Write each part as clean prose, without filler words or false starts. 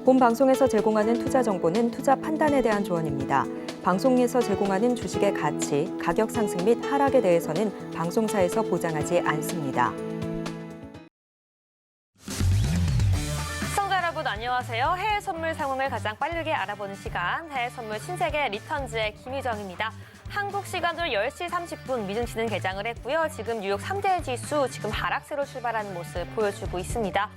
본 방송에서 제공하는 투자 정보는 투자 판단에 대한 조언입니다. 방송에서 제공하는 주식의 가치, 가격 상승 및 하락에 대해서는 방송사에서 보장하지 않습니다. 시청자 여러분 안녕하세요. 해외 선물 상황을 가장 빠르게 알아보는 시간, 해외 선물 신세계 리턴즈의 김희정입니다. 한국 시간으로 10시 30분 미증시는 개장을 했고요. 지금 뉴욕 3대 지수 지금 하락세로 출발하는 모습 보여주고 있습니다.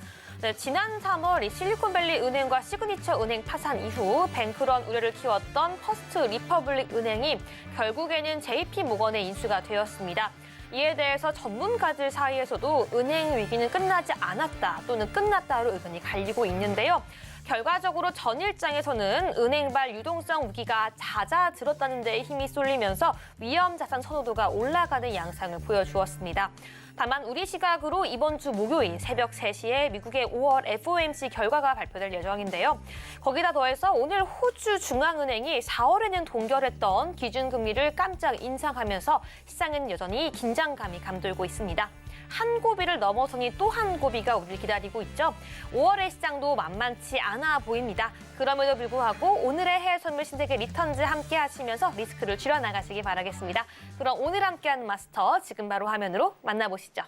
네, 지난 3월 이 실리콘밸리 은행과 시그니처 은행 파산 이후 뱅크런 우려를 키웠던 퍼스트 리퍼블릭 은행이 결국에는 JP 모건의 인수가 되었습니다. 이에 대해서 전문가들 사이에서도 은행 위기는 끝나지 않았다 또는 끝났다로 의견이 갈리고 있는데요. 결과적으로 전 일장에서는 은행발 유동성 위기가 잦아들었다는 데 힘이 쏠리면서 위험 자산 선호도가 올라가는 양상을 보여주었습니다. 다만 우리 시각으로 이번 주 목요일 새벽 3시에 미국의 5월 FOMC 결과가 발표될 예정인데요. 거기다 더해서 오늘 호주 중앙은행이 4월에는 동결했던 기준금리를 깜짝 인상하면서 시장은 여전히 긴장감이 감돌고 있습니다. 한 고비를 넘어서니 또 한 고비가 우리를 기다리고 있죠. 5월의 시장도 만만치 않아 보입니다. 그럼에도 불구하고 오늘의 해외 선물 신세계 리턴즈 함께 하시면서 리스크를 줄여나가시기 바라겠습니다. 그럼 오늘 함께하는 마스터 지금 바로 화면으로 만나보시죠.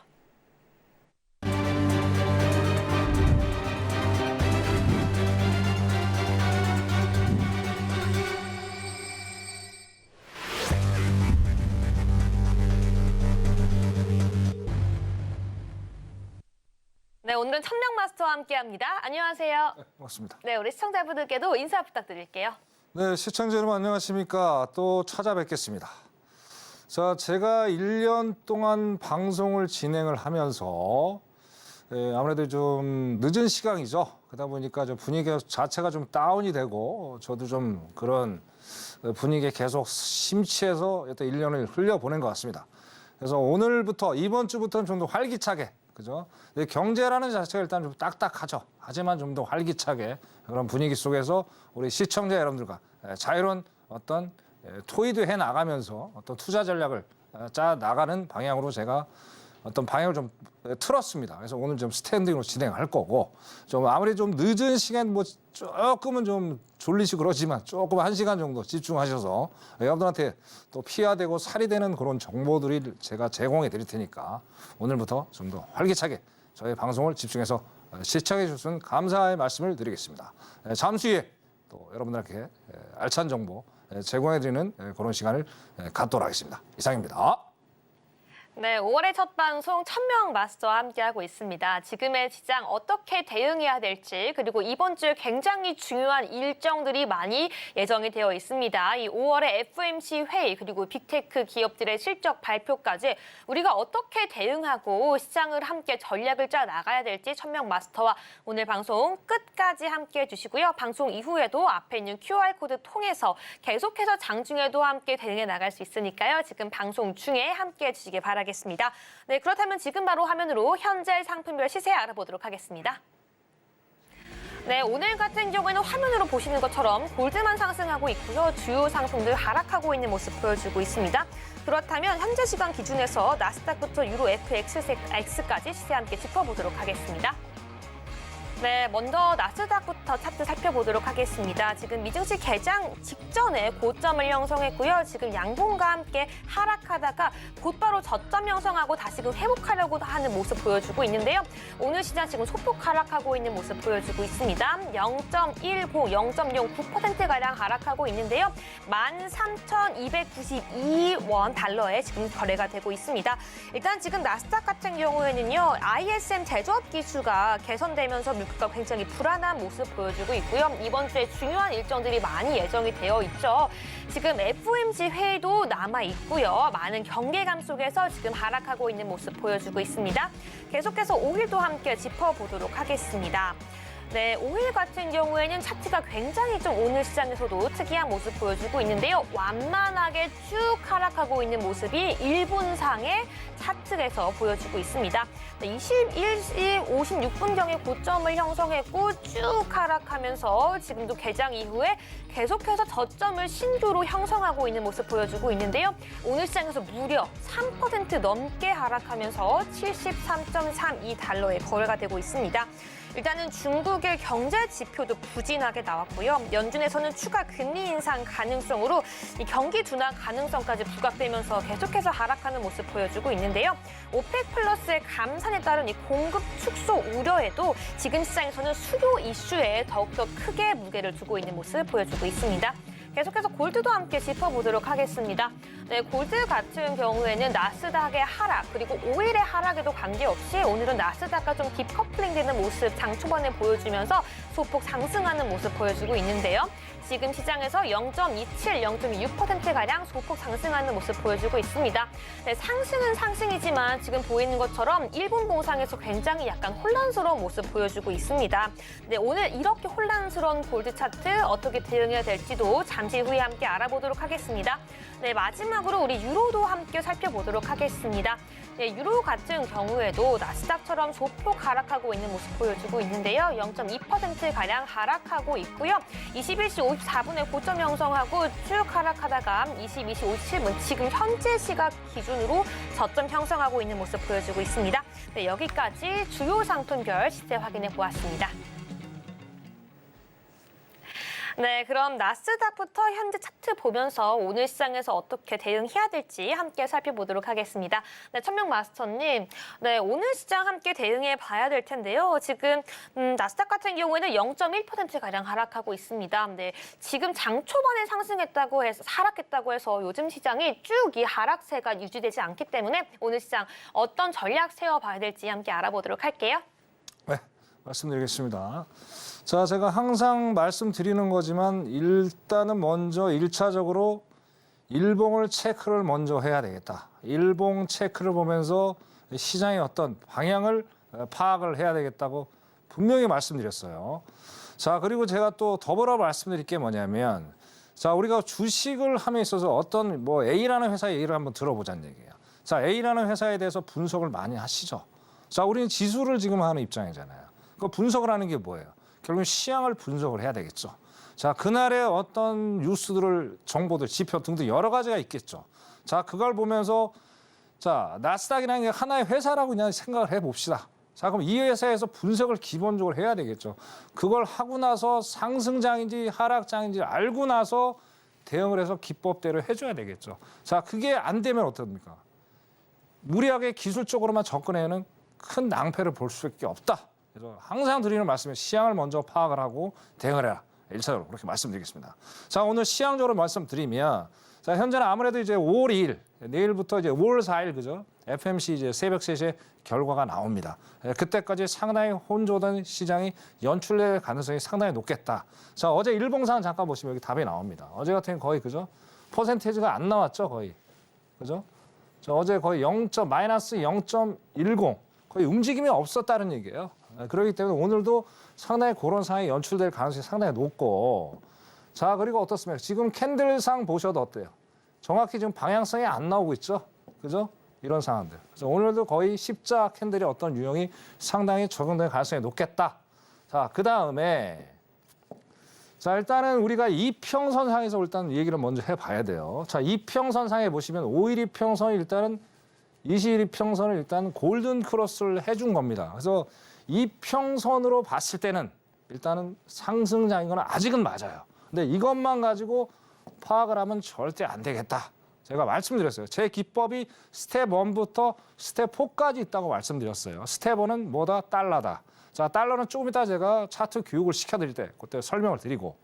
네, 오늘은 천명 마스터와 함께합니다. 안녕하세요. 네, 고맙습니다. 네, 우리 시청자분들께도 인사 부탁드릴게요. 네, 시청자 여러분 안녕하십니까? 또 찾아뵙겠습니다. 자, 제가 1년 동안 방송을 진행을 하면서 아무래도 좀 늦은 시간이죠. 그러다 보니까 좀 분위기 자체가 좀 다운이 되고 저도 좀 그런 분위기에 계속 심취해서 일단 1년을 흘려보낸 것 같습니다. 그래서 오늘부터 이번 주부터는 좀 더 활기차게 그죠? 경제라는 자체가 일단 좀 딱딱하죠. 하지만 좀 더 활기차게 그런 분위기 속에서 우리 시청자 여러분들과 자유로운 어떤 토의도 해 나가면서 어떤 투자 전략을 짜 나가는 방향으로 제가 어떤 방향을 좀 틀었습니다. 그래서 오늘 좀 스탠딩으로 진행할 거고 좀 아무리 좀 늦은 시간 뭐 조금은 좀 졸리시고 그러지만 조금 1시간 정도 집중하셔서 여러분들한테 또 피가 되고 살이 되는 그런 정보들이 제가 제공해 드릴 테니까 오늘부터 좀 더 활기차게 저희 방송을 집중해서 시청해 주시면 감사의 말씀을 드리겠습니다. 잠시 후에 또 여러분들께 알찬 정보 제공해 드리는 그런 시간을 갖도록 하겠습니다. 이상입니다. 네, 5월의 첫 방송 천명 마스터와 함께하고 있습니다. 지금의 시장 어떻게 대응해야 될지 그리고 이번 주에 굉장히 중요한 일정들이 많이 예정이 되어 있습니다. 이 5월의 FOMC 회의 그리고 빅테크 기업들의 실적 발표까지 우리가 어떻게 대응하고 시장을 함께 전략을 짜 나가야 될지 천명 마스터와 오늘 방송 끝까지 함께해 주시고요. 방송 이후에도 앞에 있는 QR코드 통해서 계속해서 장중에도 함께 대응해 나갈 수 있으니까요. 지금 방송 중에 함께해 주시기 바랍니다. 네, 그렇다면 지금 바로 화면으로 현재 상품별 시세 알아보도록 하겠습니다. 네, 오늘 같은 경우에는 화면으로 보시는 것처럼 골드만 상승하고 있고요. 주요 상품들 하락하고 있는 모습 보여주고 있습니다. 그렇다면 현재 시간 기준에서 나스닥부터 유로 FX까지 시세 함께 짚어보도록 하겠습니다. 네, 먼저 나스닥부터 차트 살펴보도록 하겠습니다. 지금 미증시 개장 직전에 고점을 형성했고요. 지금 양봉과 함께 하락하다가 곧바로 저점 형성하고 다시금 회복하려고 하는 모습 보여주고 있는데요. 오늘 시장 지금 소폭 하락하고 있는 모습 보여주고 있습니다. 0.10, 0.09%가량 하락하고 있는데요. 13,292원 달러에 지금 거래가 되고 있습니다. 일단 지금 나스닥 같은 경우에는요. ISM 제조업 기수가 개선되면서 물가가 굉장히 불안한 모습 보여주고 있고요. 이번 주에 중요한 일정들이 많이 예정이 되어 있죠. 지금 FOMC 회의도 남아 있고요. 많은 경계감 속에서 지금 하락하고 있는 모습 보여주고 있습니다. 계속해서 5일도 함께 짚어보도록 하겠습니다. 네, 5일 같은 경우에는 차트가 굉장히 좀 오늘 시장에서도 특이한 모습 보여주고 있는데요. 완만하게 쭉 하락하고 있는 모습이 1분상의 차트에서 보여주고 있습니다. 21시 56분경에 고점을 형성했고 쭉 하락하면서 지금도 개장 이후에 계속해서 저점을 신규로 형성하고 있는 모습 보여주고 있는데요. 오늘 시장에서 무려 3% 넘게 하락하면서 73.32달러에 거래가 되고 있습니다. 일단은 중국의 경제 지표도 부진하게 나왔고요. 연준에서는 추가 금리 인상 가능성으로 이 경기 둔화 가능성까지 부각되면서 계속해서 하락하는 모습 보여주고 있는데요. 오펙 플러스의 감산에 따른 이 공급 축소 우려에도 지금 시장에서는 수요 이슈에 더욱더 크게 무게를 두고 있는 모습 보여주고 있습니다. 계속해서 골드도 함께 짚어보도록 하겠습니다. 네, 골드 같은 경우에는 나스닥의 하락 그리고 오일의 하락에도 관계없이 오늘은 나스닥과 좀 딥커플링 되는 모습 장 초반에 보여주면서 소폭 상승하는 모습 보여주고 있는데요. 지금 시장에서 0.27, 0.6%가량 소폭 상승하는 모습 보여주고 있습니다. 네, 상승은 상승이지만 지금 보이는 것처럼 일본 봉상에서 굉장히 약간 혼란스러운 모습 보여주고 있습니다. 네, 오늘 이렇게 혼란스러운 골드 차트 어떻게 대응해야 될지도 잠시 후에 함께 알아보도록 하겠습니다. 네, 마지막으로 우리 유로도 함께 살펴보도록 하겠습니다. 네, 유로 같은 경우에도 나스닥처럼 소폭 하락하고 있는 모습 보여주고 있는데요. 0.2%가량 하락하고 있고요. 21시 54분에 고점 형성하고 쭉 하락하다가 22시 57분 지금 현재 시각 기준으로 저점 형성하고 있는 모습 보여주고 있습니다. 네, 여기까지 주요 상품별 시세 확인해 보았습니다. 네, 그럼 나스닥부터 현재 차트 보면서 오늘 시장에서 어떻게 대응해야 될지 함께 살펴보도록 하겠습니다. 네, 천명 마스터님, 네, 오늘 시장 함께 대응해 봐야 될 텐데요. 지금 나스닥 같은 경우에는 0.1%가량 하락하고 있습니다. 네, 지금 장 초반에 상승했다고 해서 하락했다고 해서 요즘 시장이 쭉 이 하락세가 유지되지 않기 때문에 오늘 시장 어떤 전략 세워봐야 될지 함께 알아보도록 할게요. 네, 말씀드리겠습니다. 자, 제가 항상 말씀드리는 거지만 일단은 먼저 1차적으로 일봉을 체크를 먼저 해야 되겠다. 일봉 체크를 보면서 시장의 어떤 방향을 파악을 해야 되겠다고 분명히 말씀드렸어요. 자, 그리고 제가 또 더불어 말씀드릴 게 뭐냐면 자, 우리가 주식을 함에 있어서 어떤 뭐 A라는 회사의 얘기를 한번 들어보자는 얘기예요. 자, A라는 회사에 대해서 분석을 많이 하시죠. 자, 우리는 지수를 지금 하는 입장이잖아요. 그 분석을 하는 게 뭐예요? 결국은 시향을 분석을 해야 되겠죠. 자, 그날의 어떤 뉴스들을, 정보들, 지표 등등 여러 가지가 있겠죠. 자, 그걸 보면서 자, 나스닥이라는 게 하나의 회사라고 그냥 생각을 해봅시다. 자, 그럼 이 회사에서 분석을 기본적으로 해야 되겠죠. 그걸 하고 나서 상승장인지 하락장인지 알고 나서 대응을 해서 기법대로 해줘야 되겠죠. 자, 그게 안 되면 어떻습니까? 무리하게 기술적으로만 접근해는 큰 낭패를 볼 수밖에 없다. 그래서 항상 드리는 말씀은 시향을 먼저 파악을 하고 대응을 해라. 1차적으로 그렇게 말씀드리겠습니다. 자, 오늘 시향적으로 말씀드리면 자, 현재는 아무래도 이제 5월 2일, 내일부터 이제 5월 4일 그죠? FMC 이제 새벽 3시에 결과가 나옵니다. 그때까지 상당히 혼조된 시장이 연출될 가능성이 상당히 높겠다. 자, 어제 일봉상 잠깐 보시면 여기 답이 나옵니다. 어제 같은 경우 거의 그죠? 퍼센테이지가 안 나왔죠, 거의. 그죠? 자, 어제 거의 마이너스 0.10 거의 움직임이 없었다는 얘기예요. 그렇기 때문에 오늘도 상당히 그런 상황이 연출될 가능성이 상당히 높고 자, 그리고 어떻습니까? 지금 캔들상 보셔도 어때요? 정확히 지금 방향성이 안 나오고 있죠? 그죠? 이런 상황들. 그래서 오늘도 거의 십자 캔들의 어떤 유형이 상당히 적용될 가능성이 높겠다. 자, 그 다음에 자, 일단은 우리가 이평선상에서 일단 얘기를 먼저 해봐야 돼요. 자, 이평선상에 보시면 5일 이평선이 일단은 20일 이평선을 일단 골든 크로스를 해준 겁니다. 그래서 이평선으로 봤을 때는 일단은 상승장인 건 아직은 맞아요. 근데 이것만 가지고 파악을 하면 절대 안 되겠다. 제가 말씀드렸어요. 제 기법이 스텝 1부터 스텝 4까지 있다고 말씀드렸어요. 스텝 1은 뭐다? 달러다. 자, 달러는 조금 이따 제가 차트 교육을 시켜드릴 때 그때 설명을 드리고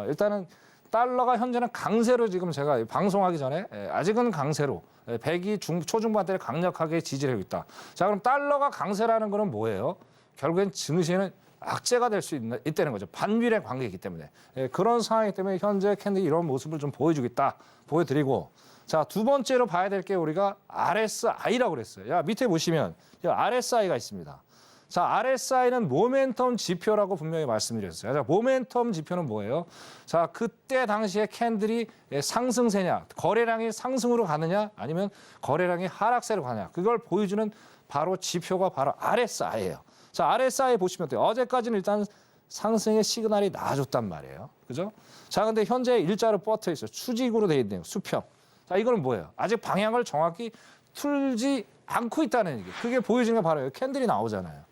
일단은 달러가 현재는 강세로 지금 제가 방송하기 전에 아직은 강세로 100이 초중반대를 강력하게 지지를 하고 있다. 자, 그럼 달러가 강세라는 거는 뭐예요? 결국엔 증시는 악재가 될 수 있다는 거죠. 반비례 관계이기 때문에. 그런 상황이기 때문에 현재 캔들이 이런 모습을 좀 보여주겠다. 보여드리고. 자, 두 번째로 봐야 될 게 우리가 RSI라고 그랬어요. 야, 밑에 보시면 RSI가 있습니다. 자, RSI는 모멘텀 지표라고 분명히 말씀드렸어요. 자, 모멘텀 지표는 뭐예요? 자, 그때 당시에 캔들이 상승세냐, 거래량이 상승으로 가느냐, 아니면 거래량이 하락세로 가느냐. 그걸 보여주는 바로 지표가 바로 RSI예요. 자, RSI 보시면 돼요. 어제까지는 일단 상승의 시그널이 나와줬단 말이에요. 그죠? 자, 근데 현재 일자로 뻗어 있어요. 수직으로 돼 있네요. 수평. 자, 이거는 뭐예요? 아직 방향을 정확히 틀지 않고 있다는 얘기. 그게 보여주는 게 바로 캔들이 나오잖아요.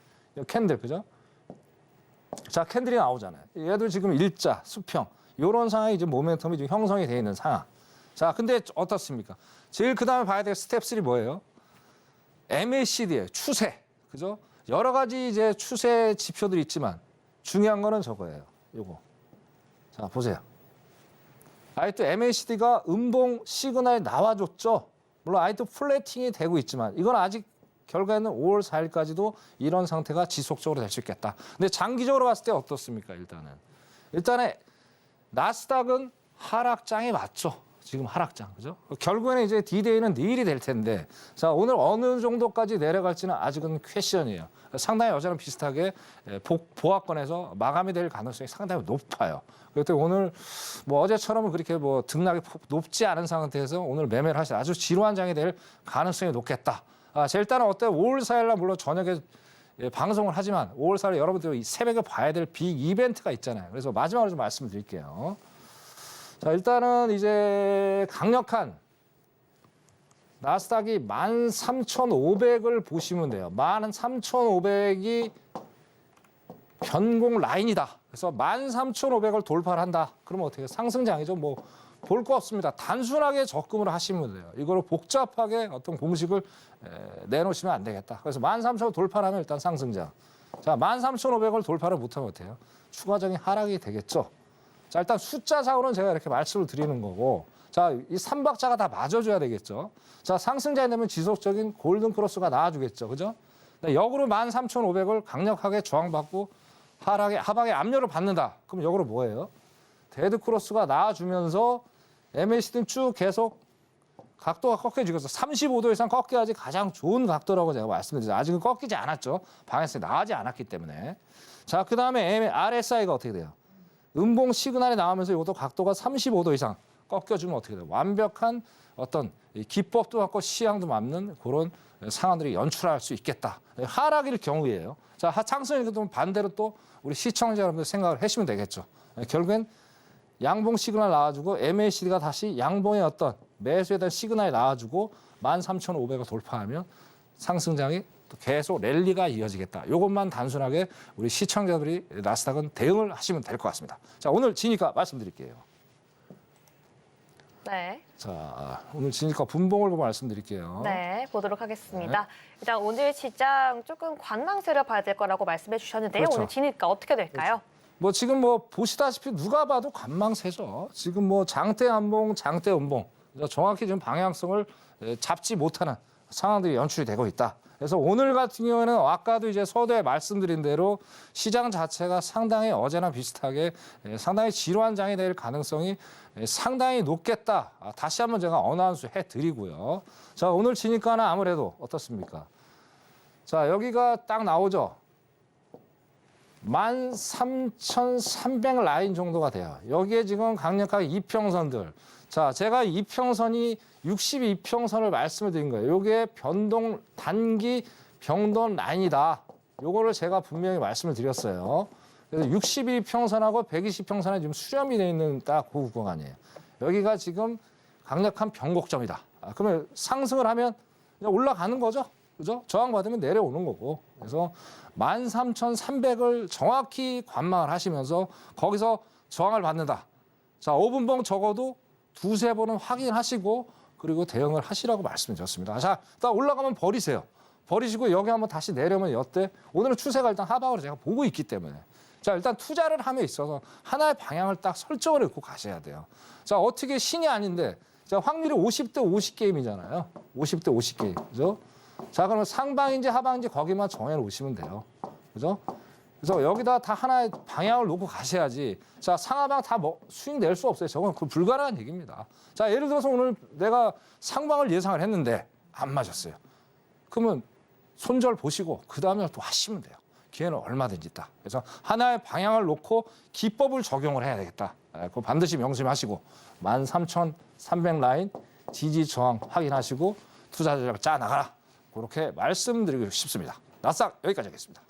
캔들, 그죠? 자, 캔들이 나오잖아요. 얘도 지금 일자, 수평 이런 상황이 지금 모멘텀이 지금 형성이 돼 있는 상황. 자, 근데 어떻습니까? 제일 그다음에 봐야 될 스텝 3 뭐예요? MACD의 추세, 그죠? 여러 가지 이제 추세 지표들이 있지만 중요한 거는 저거예요. 요거. 자, 보세요. 아직도 MACD가 음봉 시그널이 나와줬죠. 물론 아직도 플래팅이 되고 있지만 이건 아직 결과에는 5월 4일까지도 이런 상태가 지속적으로 될 수 있겠다. 근데 장기적으로 봤을 때 어떻습니까? 일단은 나스닥은 하락장이 맞죠. 지금 하락장, 그죠? 결국에는 이제 D-Day는 내일이 될 텐데, 자, 오늘 어느 정도까지 내려갈지는 아직은 퀘션이에요. 상당히 어제랑 비슷하게 보합권에서 마감이 될 가능성이 상당히 높아요. 그때 오늘 뭐 어제처럼은 그렇게 뭐 등락이 높지 않은 상태에서 오늘 매매를 하시 아주 지루한 장이 될 가능성이 높겠다. 자, 일단은 어때요? 5월 4일 날 물론 저녁에 방송을 하지만 5월 4일 여러분들 이 새벽에 봐야 될 빅 이벤트가 있잖아요. 그래서 마지막으로 좀 말씀을 드릴게요. 자, 일단은 이제 강력한 나스닥이 13,500을 보시면 돼요. 13,500이 변공 라인이다. 그래서 13,500을 돌파를 한다. 그러면 어떻게 해요? 상승장이죠. 뭐 볼 거 없습니다. 단순하게 접근을 하시면 돼요. 이거를 복잡하게 어떤 공식을 내놓으시면 안 되겠다. 그래서 13,000을 돌파하면 일단 상승장. 자, 13,500을 돌파를 못하면 어때요? 추가적인 하락이 되겠죠. 자, 일단 숫자상으로는 제가 이렇게 말씀을 드리는 거고, 자, 이 3박자가 다 맞아줘야 되겠죠. 자, 상승장이 되면 지속적인 골든 크로스가 나와주겠죠. 그죠? 역으로 13,500을 강력하게 저항받고 하방에 압력을 받는다. 그럼 역으로 뭐예요? 데드 크로스가 나와주면서 MACD는 쭉 계속 각도가 꺾여지겠어. 35도 이상 꺾여야지 가장 좋은 각도라고 제가 말씀드렸죠. 아직은 꺾이지 않았죠. 방에서 나가지 않았기 때문에. 자, 그 다음에 RSI가 어떻게 돼요? 음봉 시그널이 나오면서 이것도 각도가 35도 이상 꺾여주면 어떻게 돼요? 완벽한 어떤 기법도 갖고 시향도 맞는 그런 상황들이 연출할 수 있겠다. 하락일 경우에요. 자, 상승일 경우 반대로 또 우리 시청자 여러분들 생각을 하시면 되겠죠. 결국엔 양봉 시그널 나와주고 MACD가 다시 양봉의 어떤 매수에 대한 시그널이 나와주고 13,500을 돌파하면 상승장이 또 계속 랠리가 이어지겠다. 이것만 단순하게 우리 시청자들이 나스닥은 대응을 하시면 될 것 같습니다. 자, 오늘 지니까 말씀드릴게요. 네. 자, 오늘 지니까 분봉을 보고 말씀드릴게요. 네, 보도록 하겠습니다. 일단 오늘 시장 조금 관망세를 봐야 될 거라고 말씀해 주셨는데요. 그렇죠. 오늘 지니까 어떻게 될까요? 뭐 지금 뭐 보시다시피 누가 봐도 관망세죠. 지금 뭐 장대 한봉, 장대 음봉 정확히 지금 방향성을 잡지 못하는 상황들이 연출이 되고 있다. 그래서 오늘 같은 경우에는 아까도 이제 서두에 말씀드린 대로 시장 자체가 상당히 어제랑 비슷하게 상당히 지루한 장이 될 가능성이 상당히 높겠다. 다시 한번 제가 어나운스 해드리고요. 자, 오늘 지니까는 아무래도 어떻습니까? 자, 여기가 딱 나오죠. 13,300 라인 정도가 돼요. 여기에 지금 강력하게 이평선들. 자, 제가 이평선이 62평선을 말씀을 드린 거예요. 이게 단기 병동 라인이다. 요거를 제가 분명히 말씀을 드렸어요. 그래서 62평선하고 120평선에 지금 수렴이 되어 있는 딱 그 구간이에요. 여기가 지금 강력한 변곡점이다. 그러면 상승을 하면 그냥 올라가는 거죠. 그죠? 저항받으면 내려오는 거고. 그래서 13,300을 정확히 관망을 하시면서 거기서 저항을 받는다. 자, 5분봉 적어도 두세 번은 확인하시고 그리고 대응을 하시라고 말씀드렸습니다. 자, 일단 올라가면 버리세요. 버리시고 여기 한번 다시 내려오면 여태 오늘은 추세가 일단 하방으로 제가 보고 있기 때문에 자, 일단 투자를 함에 있어서 하나의 방향을 딱 설정을 해놓고 가셔야 돼요. 자, 어떻게 신이 아닌데 자, 확률이 50대 50게임이잖아요. 50대 50게임. 그죠? 자, 그러면 상방인지 하방인지 거기만 정해놓으시면 돼요. 그죠? 그래서 여기다 다 하나의 방향을 놓고 가셔야지. 자, 상하방 다 수익 낼 수 없어요. 저건 그 불가능한 얘기입니다. 자, 예를 들어서 오늘 내가 상방을 예상을 했는데 안 맞았어요. 그러면 손절 보시고 그 다음에 또 하시면 돼요. 기회는 얼마든지 있다. 그래서 하나의 방향을 놓고 기법을 적용을 해야 되겠다. 그거 반드시 명심하시고 13,300 라인 지지 저항 확인하시고 투자 전략을 짜 나가라. 그렇게 말씀드리고 싶습니다. 나스닥 여기까지 하겠습니다.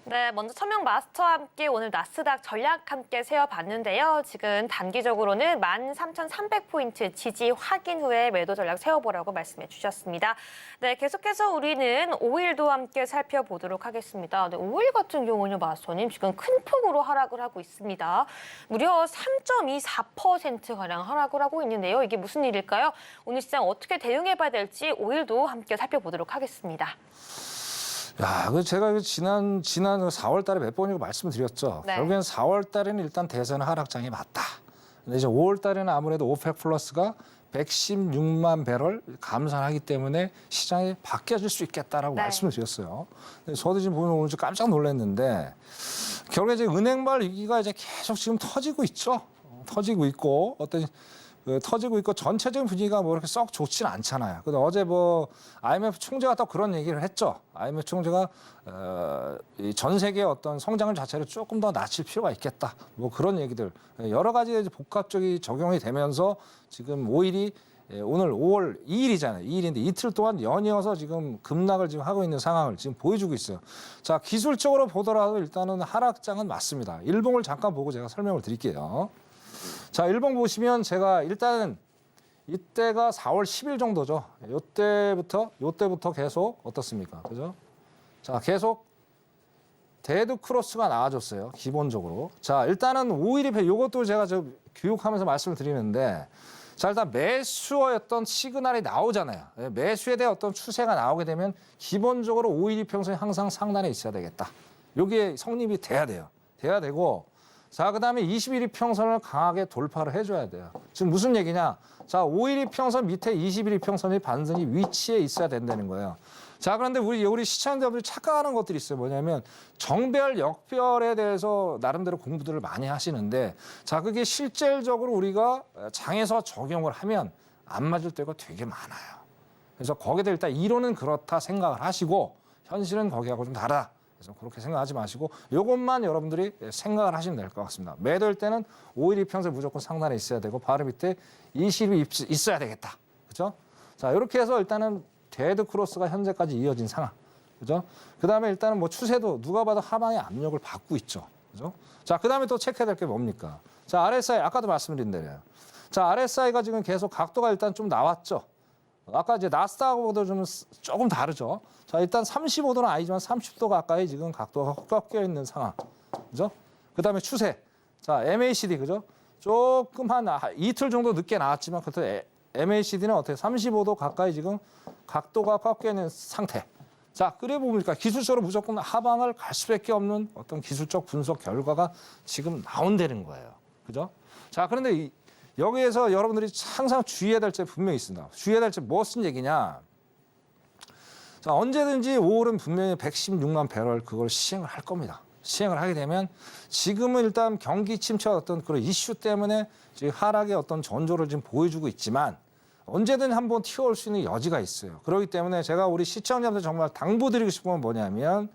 네, 먼저 천명 마스터와 함께 오늘 나스닥 전략 함께 세워봤는데요. 지금 단기적으로는 13,300포인트 지지 확인 후에 매도 전략 세워보라고 말씀해 주셨습니다. 네, 계속해서 우리는 5일도 함께 살펴보도록 하겠습니다. 네, 5일 같은 경우는 마스터님 지금 큰 폭으로 하락을 하고 있습니다. 무려 3.24%가량 하락을 하고 있는데요. 이게 무슨 일일까요? 오늘 시장 어떻게 대응해봐야 될지 5일도 함께 살펴보도록 하겠습니다. 야, 그 제가 지난 4월 달에 몇 번이고 말씀을 드렸죠. 네. 결국엔 4월 달에는 일단 대세는 하락장이 맞다. 근데 이제 5월 달에는 아무래도 오펙 플러스가 116만 배럴 감산하기 때문에 시장이 바뀌어질 수 있겠다라고 네. 말씀을 드렸어요. 근데 저도 지금 보면 오늘 좀 깜짝 놀랐는데 결국에 이제 은행발 위기가 이제 계속 지금 터지고 있죠. 터지고 있고 터지고 있고 전체적인 분위기가 뭐 이렇게 썩 좋지는 않잖아요. 근데 어제 뭐 IMF 총재가 또 그런 얘기를 했죠. IMF 총재가 이 전 세계의 어떤 성장률 자체를 조금 더 낮출 필요가 있겠다. 뭐 그런 얘기들 여러 가지 복합적인 적용이 되면서 지금 5일이 오늘 5월 2일이잖아요. 2일인데 이틀 동안 연이어서 지금 급락을 지금 하고 있는 상황을 지금 보여주고 있어요. 자, 기술적으로 보더라도 일단은 하락장은 맞습니다. 일봉을 잠깐 보고 제가 설명을 드릴게요. 자, 일봉 보시면 제가 일단은 이때가 4월 10일 정도죠. 요때부터 계속 어떻습니까? 그죠? 자, 계속 데드 크로스가 나와줬어요. 기본적으로. 자, 일단은 5일이 요것도 제가 교육하면서 말씀을 드리는데 자, 일단 매수였던 시그널이 나오잖아요. 매수에 대한 어떤 추세가 나오게 되면 기본적으로 5일 이평선이 항상 상단에 있어야 되겠다. 여기에 성립이 돼야 돼요. 돼야 되고 자, 그다음에 21 이평선을 강하게 돌파를 해줘야 돼요. 지금 무슨 얘기냐? 자, 5일 이평선 밑에 21 이평선이 반드시 위치에 있어야 된다는 거예요. 자, 그런데 우리 시청자분들이 착각하는 것들이 있어요. 뭐냐면 정별, 역별에 대해서 나름대로 공부들을 많이 하시는데 자, 그게 실질적으로 우리가 장에서 적용을 하면 안 맞을 때가 되게 많아요. 그래서 거기에 일단 이론은 그렇다 생각을 하시고 현실은 거기하고 좀 다르다. 그래서 그렇게 생각하지 마시고 이것만 여러분들이 생각을 하시면 될 것 같습니다. 매도일 때는 5일 이평선 무조건 상단에 있어야 되고 바로 밑에 20이 있어야 되겠다. 그렇죠? 자, 이렇게 해서 일단은 데드 크로스가 현재까지 이어진 상황. 그죠? 그다음에 일단은 뭐 추세도 누가 봐도 하방의 압력을 받고 있죠. 그죠? 자, 그다음에 또 체크해야 될 게 뭡니까? 자, RSI 아까도 말씀드린 대로요. 자, RSI가 지금 계속 각도가 일단 좀 나왔죠. 아까 이제 나스닥하고도 좀 조금 다르죠. 자, 일단 35도는 아니지만 30도 가까이 지금 각도가 꺾여 있는 상황. 그죠? 그다음에 추세. 자, MACD 그죠? 조금 한 이틀 정도 늦게 나왔지만 그래도 MACD는 어떻게 35도 가까이 지금 각도가 꺾여 있는 상태. 자, 그래 보니까 기술적으로 무조건 하방을 갈 수밖에 없는 어떤 기술적 분석 결과가 지금 나온다는 거예요. 그죠? 자, 그런데 여기에서 여러분들이 항상 주의해야 될 점 분명히 있습니다. 주의해야 될 점 무슨 얘기냐? 자, 언제든지 5월은 분명히 116만 배럴 그걸 시행을 할 겁니다. 시행을 하게 되면 지금은 일단 경기 침체 어떤 그런 이슈 때문에 지금 하락의 어떤 전조를 지금 보여주고 있지만 언제든 한번 튀어올 수 있는 여지가 있어요. 그렇기 때문에 제가 우리 시청자분들 정말 당부드리고 싶은 건 뭐냐면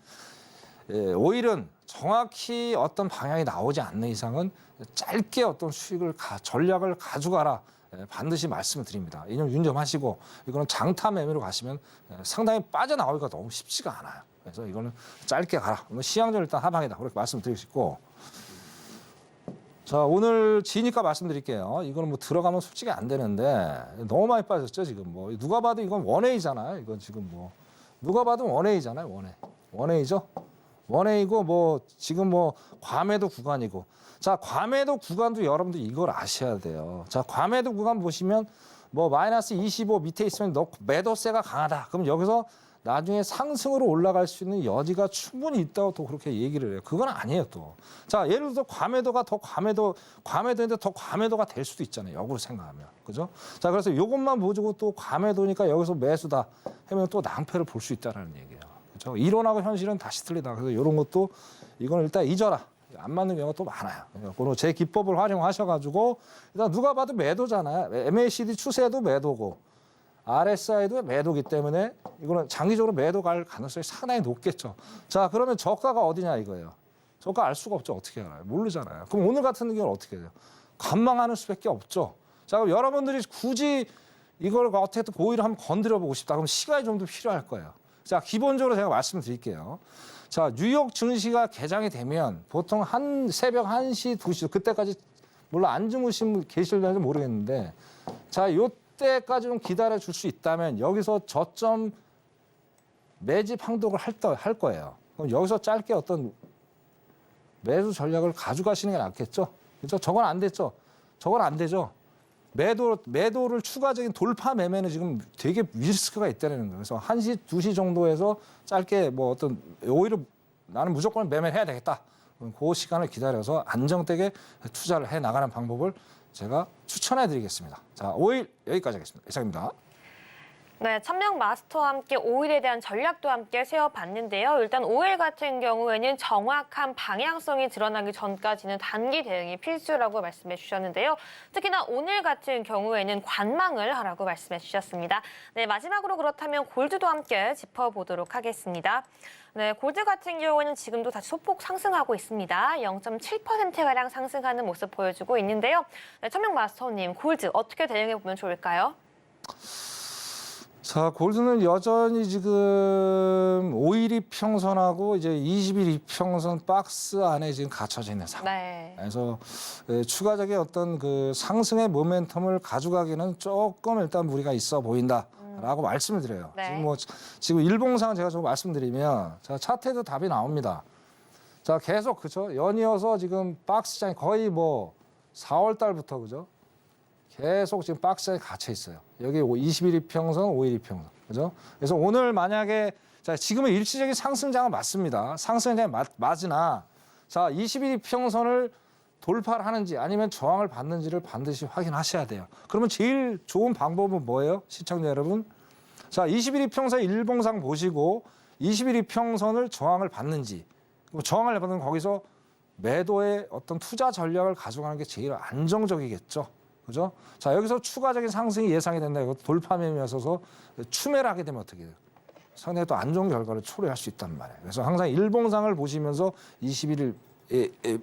5일은 정확히 어떤 방향이 나오지 않는 이상은 짧게 어떤 수익을 전략을 가져가라. 반드시 말씀을 드립니다. 이점 윤점하시고 이거는 장타 매매로 가시면 상당히 빠져나오기가 너무 쉽지가 않아요. 그래서 이거는 짧게 가라. 시향전 일단 하방이다. 그렇게 말씀드리고 싶고. 자, 오늘 지니까 말씀드릴게요. 이거는 뭐 들어가면 솔직히 안 되는데 너무 많이 빠졌죠, 지금. 뭐 누가 봐도 이건 원웨이잖아요. 이건 지금 뭐 누가 봐도 원웨이잖아요, 원웨이. 원웨이죠? 원웨이고 뭐 지금 뭐 과매도 구간이고. 자, 과매도 구간도 여러분들 이걸 아셔야 돼요. 자, 과매도 구간 보시면 뭐 마이너스 25 밑에 있으면 매도세가 강하다. 그럼 여기서 나중에 상승으로 올라갈 수 있는 여지가 충분히 있다고 또 그렇게 얘기를 해요. 그건 아니에요, 또. 자, 예를 들어 과매도가 더 과매도인데 더 과매도가 될 수도 있잖아요. 역으로 생각하면. 그죠? 자, 그래서 이것만 보고 또 과매도니까 여기서 매수다 하면 또 낭패를 볼 수 있다는 얘기예요. 그죠? 이론하고 현실은 다시 틀리다. 그래서 이런 것도 이건 일단 잊어라. 안 맞는 경우가 또 많아요. 그리고 제 기법을 활용하셔가지고 일단 누가 봐도 매도잖아요. MACD 추세도 매도고 RSI도 매도기 때문에 이거는 장기적으로 매도 갈 가능성이 상당히 높겠죠. 자, 그러면 저가가 어디냐 이거예요. 저가 알 수가 없죠. 어떻게 알아요? 모르잖아요. 그럼 오늘 같은 경우는 어떻게 해요? 관망하는 수밖에 없죠. 자, 그럼 여러분들이 굳이 이걸 어떻게든 고의를 한번 건드려 보고 싶다. 그럼 시간이 좀 더 필요할 거예요. 자, 기본적으로 제가 말씀드릴게요. 자, 뉴욕 증시가 개장이 되면 보통 새벽 1시, 2시 그때까지 물론 안 주무신 분 계실는지 모르겠는데 자, 요때까지 좀 기다려 줄 수 있다면 여기서 저점 매집 항독을 할 거예요. 그럼 여기서 짧게 어떤 매수 전략을 가져가시는 게 낫겠죠? 그렇죠? 저건 안 됐죠? 저건 안 되죠? 매도를 추가적인 돌파 매매는 지금 되게 리스크가 있다는 거예요. 그래서 1시, 2시 정도에서 짧게 뭐 어떤 오히려 나는 무조건 매매를 해야 되겠다. 그 시간을 기다려서 안정되게 투자를 해 나가는 방법을 제가 추천해 드리겠습니다. 자, 5일 여기까지 하겠습니다. 이상입니다. 네, 천명 마스터와 함께 5일에 대한 전략도 함께 세워봤는데요. 일단 5일 같은 경우에는 정확한 방향성이 드러나기 전까지는 단기 대응이 필수라고 말씀해 주셨는데요. 특히나 오늘 같은 경우에는 관망을 하라고 말씀해 주셨습니다. 네, 마지막으로 그렇다면 골드도 함께 짚어보도록 하겠습니다. 네, 골드 같은 경우에는 지금도 다시 소폭 상승하고 있습니다. 0.7%가량 상승하는 모습 보여주고 있는데요. 네, 천명 마스터님, 골드 어떻게 대응해 보면 좋을까요? 자, 골드는 여전히 지금 5일 이평선하고 이제 20일 이평선 박스 안에 지금 갇혀져 있는 상황. 네. 그래서 추가적인 어떤 그 상승의 모멘텀을 가져가기는 조금 일단 무리가 있어 보인다라고 말씀을 드려요. 네. 지금 일봉상은 제가 좀 말씀드리면 자, 차트에도 답이 나옵니다. 자, 계속 그죠? 연이어서 지금 박스장이 거의 뭐 4월 달부터 그죠? 계속 지금 박스에 갇혀 있어요. 여기 21 이평선, 5일 이평선. 그죠? 그래서 오늘 만약에 자, 지금은 일시적인 상승장은 맞습니다. 상승장이 맞으나 자, 21 이평선을 돌파를 하는지 아니면 저항을 받는지를 반드시 확인하셔야 돼요. 그러면 제일 좋은 방법은 뭐예요? 시청자 여러분. 자, 21 이평선 일봉상 보시고 21 이평선을 저항을 받는지 저항을 받는 거기서 매도의 어떤 투자 전략을 가져가는 게 제일 안정적이겠죠. 그죠? 자, 여기서 추가적인 상승이 예상이 된다. 이거 돌파 매매였어서 추매를 하게 되면 어떻게 돼요? 상당히 또 안 좋은 결과를 초래할 수 있단 말이에요. 그래서 항상 일봉상을 보시면서 21일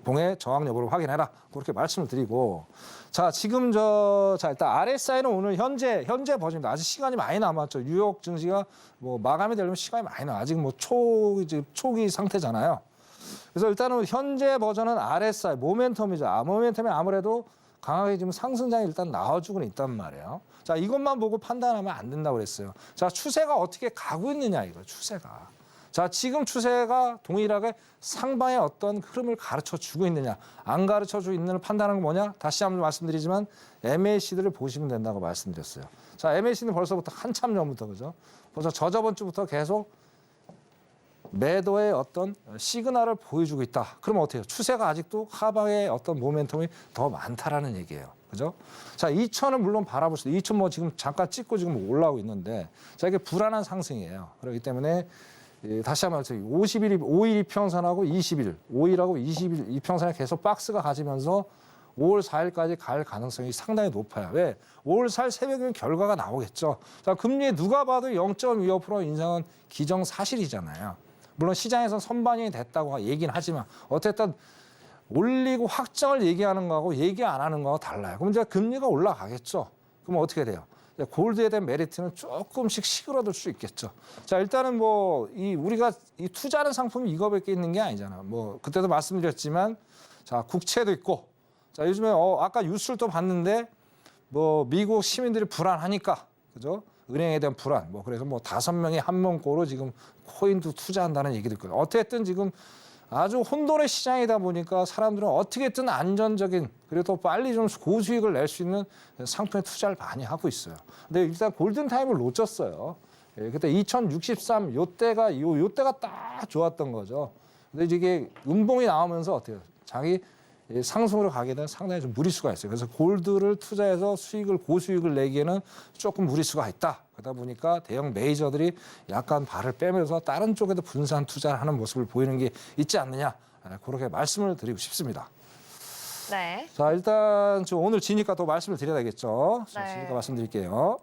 봉의 저항 여부를 확인해라. 그렇게 말씀을 드리고. 자, 지금 자, 일단 RSI는 오늘 현재 버전입니다. 아직 시간이 많이 남았죠. 뉴욕 증시가 뭐 마감이 되려면 시간이 많이 남아. 아직 뭐 초기 상태잖아요. 그래서 일단은 현재 버전은 RSI, 모멘텀이죠. 모멘텀이 아무래도 강하게 지금 상승장이 일단 나와주고는 있단 말이에요. 자, 이것만 보고 판단하면 안 된다고 그랬어요. 자, 추세가 어떻게 가고 있느냐, 이거 추세가. 자, 지금 추세가 동일하게 상방의 어떤 흐름을 가르쳐 주고 있느냐, 안 가르쳐 주고 있는 판단하는 건 뭐냐? 다시 한번 말씀드리지만 MACD를 보시면 된다고 말씀드렸어요. 자, MACD는 벌써부터 한참 전부터 그죠? 벌써 저번 주부터 계속 매도의 어떤 시그널을 보여주고 있다. 그러면 어때요? 추세가 아직도 하방의 어떤 모멘텀이 더 많다라는 얘기예요. 그죠? 자, 2천은 물론 바라볼 수 있어요. 2천 뭐 지금 잠깐 찍고 지금 올라오고 있는데 자, 이게 불안한 상승이에요. 그렇기 때문에 다시 한번 5일 이평선하고 20일, 5일하고 20일 이평선에 계속 박스가 가지면서 5월 4일까지 갈 가능성이 상당히 높아요. 왜? 5월 4일 새벽이면 결과가 나오겠죠. 자, 금리 누가 봐도 0.25% 인상은 기정사실이잖아요. 물론 시장에서 선반영이 됐다고 얘기는 하지만 어쨌든 올리고 확정을 얘기하는 거하고 얘기 안 하는 거하고 달라요. 그럼 이제 금리가 올라가겠죠. 그럼 어떻게 돼요? 골드에 대한 메리트는 조금씩 시그러들 수 있겠죠. 자, 일단은 뭐 우리가 투자하는 상품이 이거밖에 있는 게 아니잖아. 뭐 그때도 말씀드렸지만 자, 국채도 있고 자, 요즘에 아까 뉴스를 또 봤는데 뭐 미국 시민들이 불안하니까 그죠? 은행에 대한 불안, 뭐 그래서 뭐 5명이 1명꼴로 지금 코인도 투자한다는 얘기도 있고요. 어쨌든 지금 아주 혼돈의 시장이다 보니까 사람들은 어떻게든 안전적인 그리고 또 빨리 좀 고수익을 낼 수 있는 상품에 투자를 많이 하고 있어요. 근데 일단 골든 타임을 놓쳤어요. 그때 2063 요때가 딱 좋았던 거죠. 근데 이게 음봉이 나오면서 어때요? 자기 상승으로 가게 되면 상당히 좀 무리수가 있어요. 그래서 골드를 투자해서 고수익을 내기에는 조금 무리수가 있다. 그러다 보니까 대형 메이저들이 약간 발을 빼면서 다른 쪽에도 분산 투자를 하는 모습을 보이는 게 있지 않느냐. 그렇게 말씀을 드리고 싶습니다. 네. 자, 일단 오늘 지니까 또 말씀을 드려야 되겠죠. 네. 지니까 말씀드릴게요.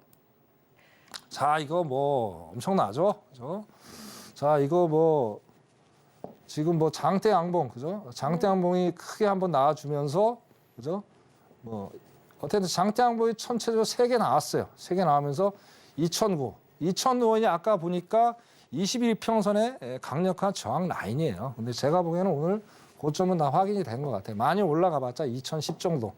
자, 이거 뭐 엄청나죠? 그죠? 자, 이거 뭐 지금 뭐 장대 양봉, 그죠? 장대 양봉이 크게 한번 나와주면서, 그죠? 뭐, 어쨌든 장대 양봉이 전체적으로 3개 나왔어요. 3개 나오면서 2009원이 아까 보니까 21평선의 강력한 저항 라인이에요. 근데 제가 보기에는 오늘 고점은 다 확인이 된 것 같아요. 많이 올라가봤자 2010 정도로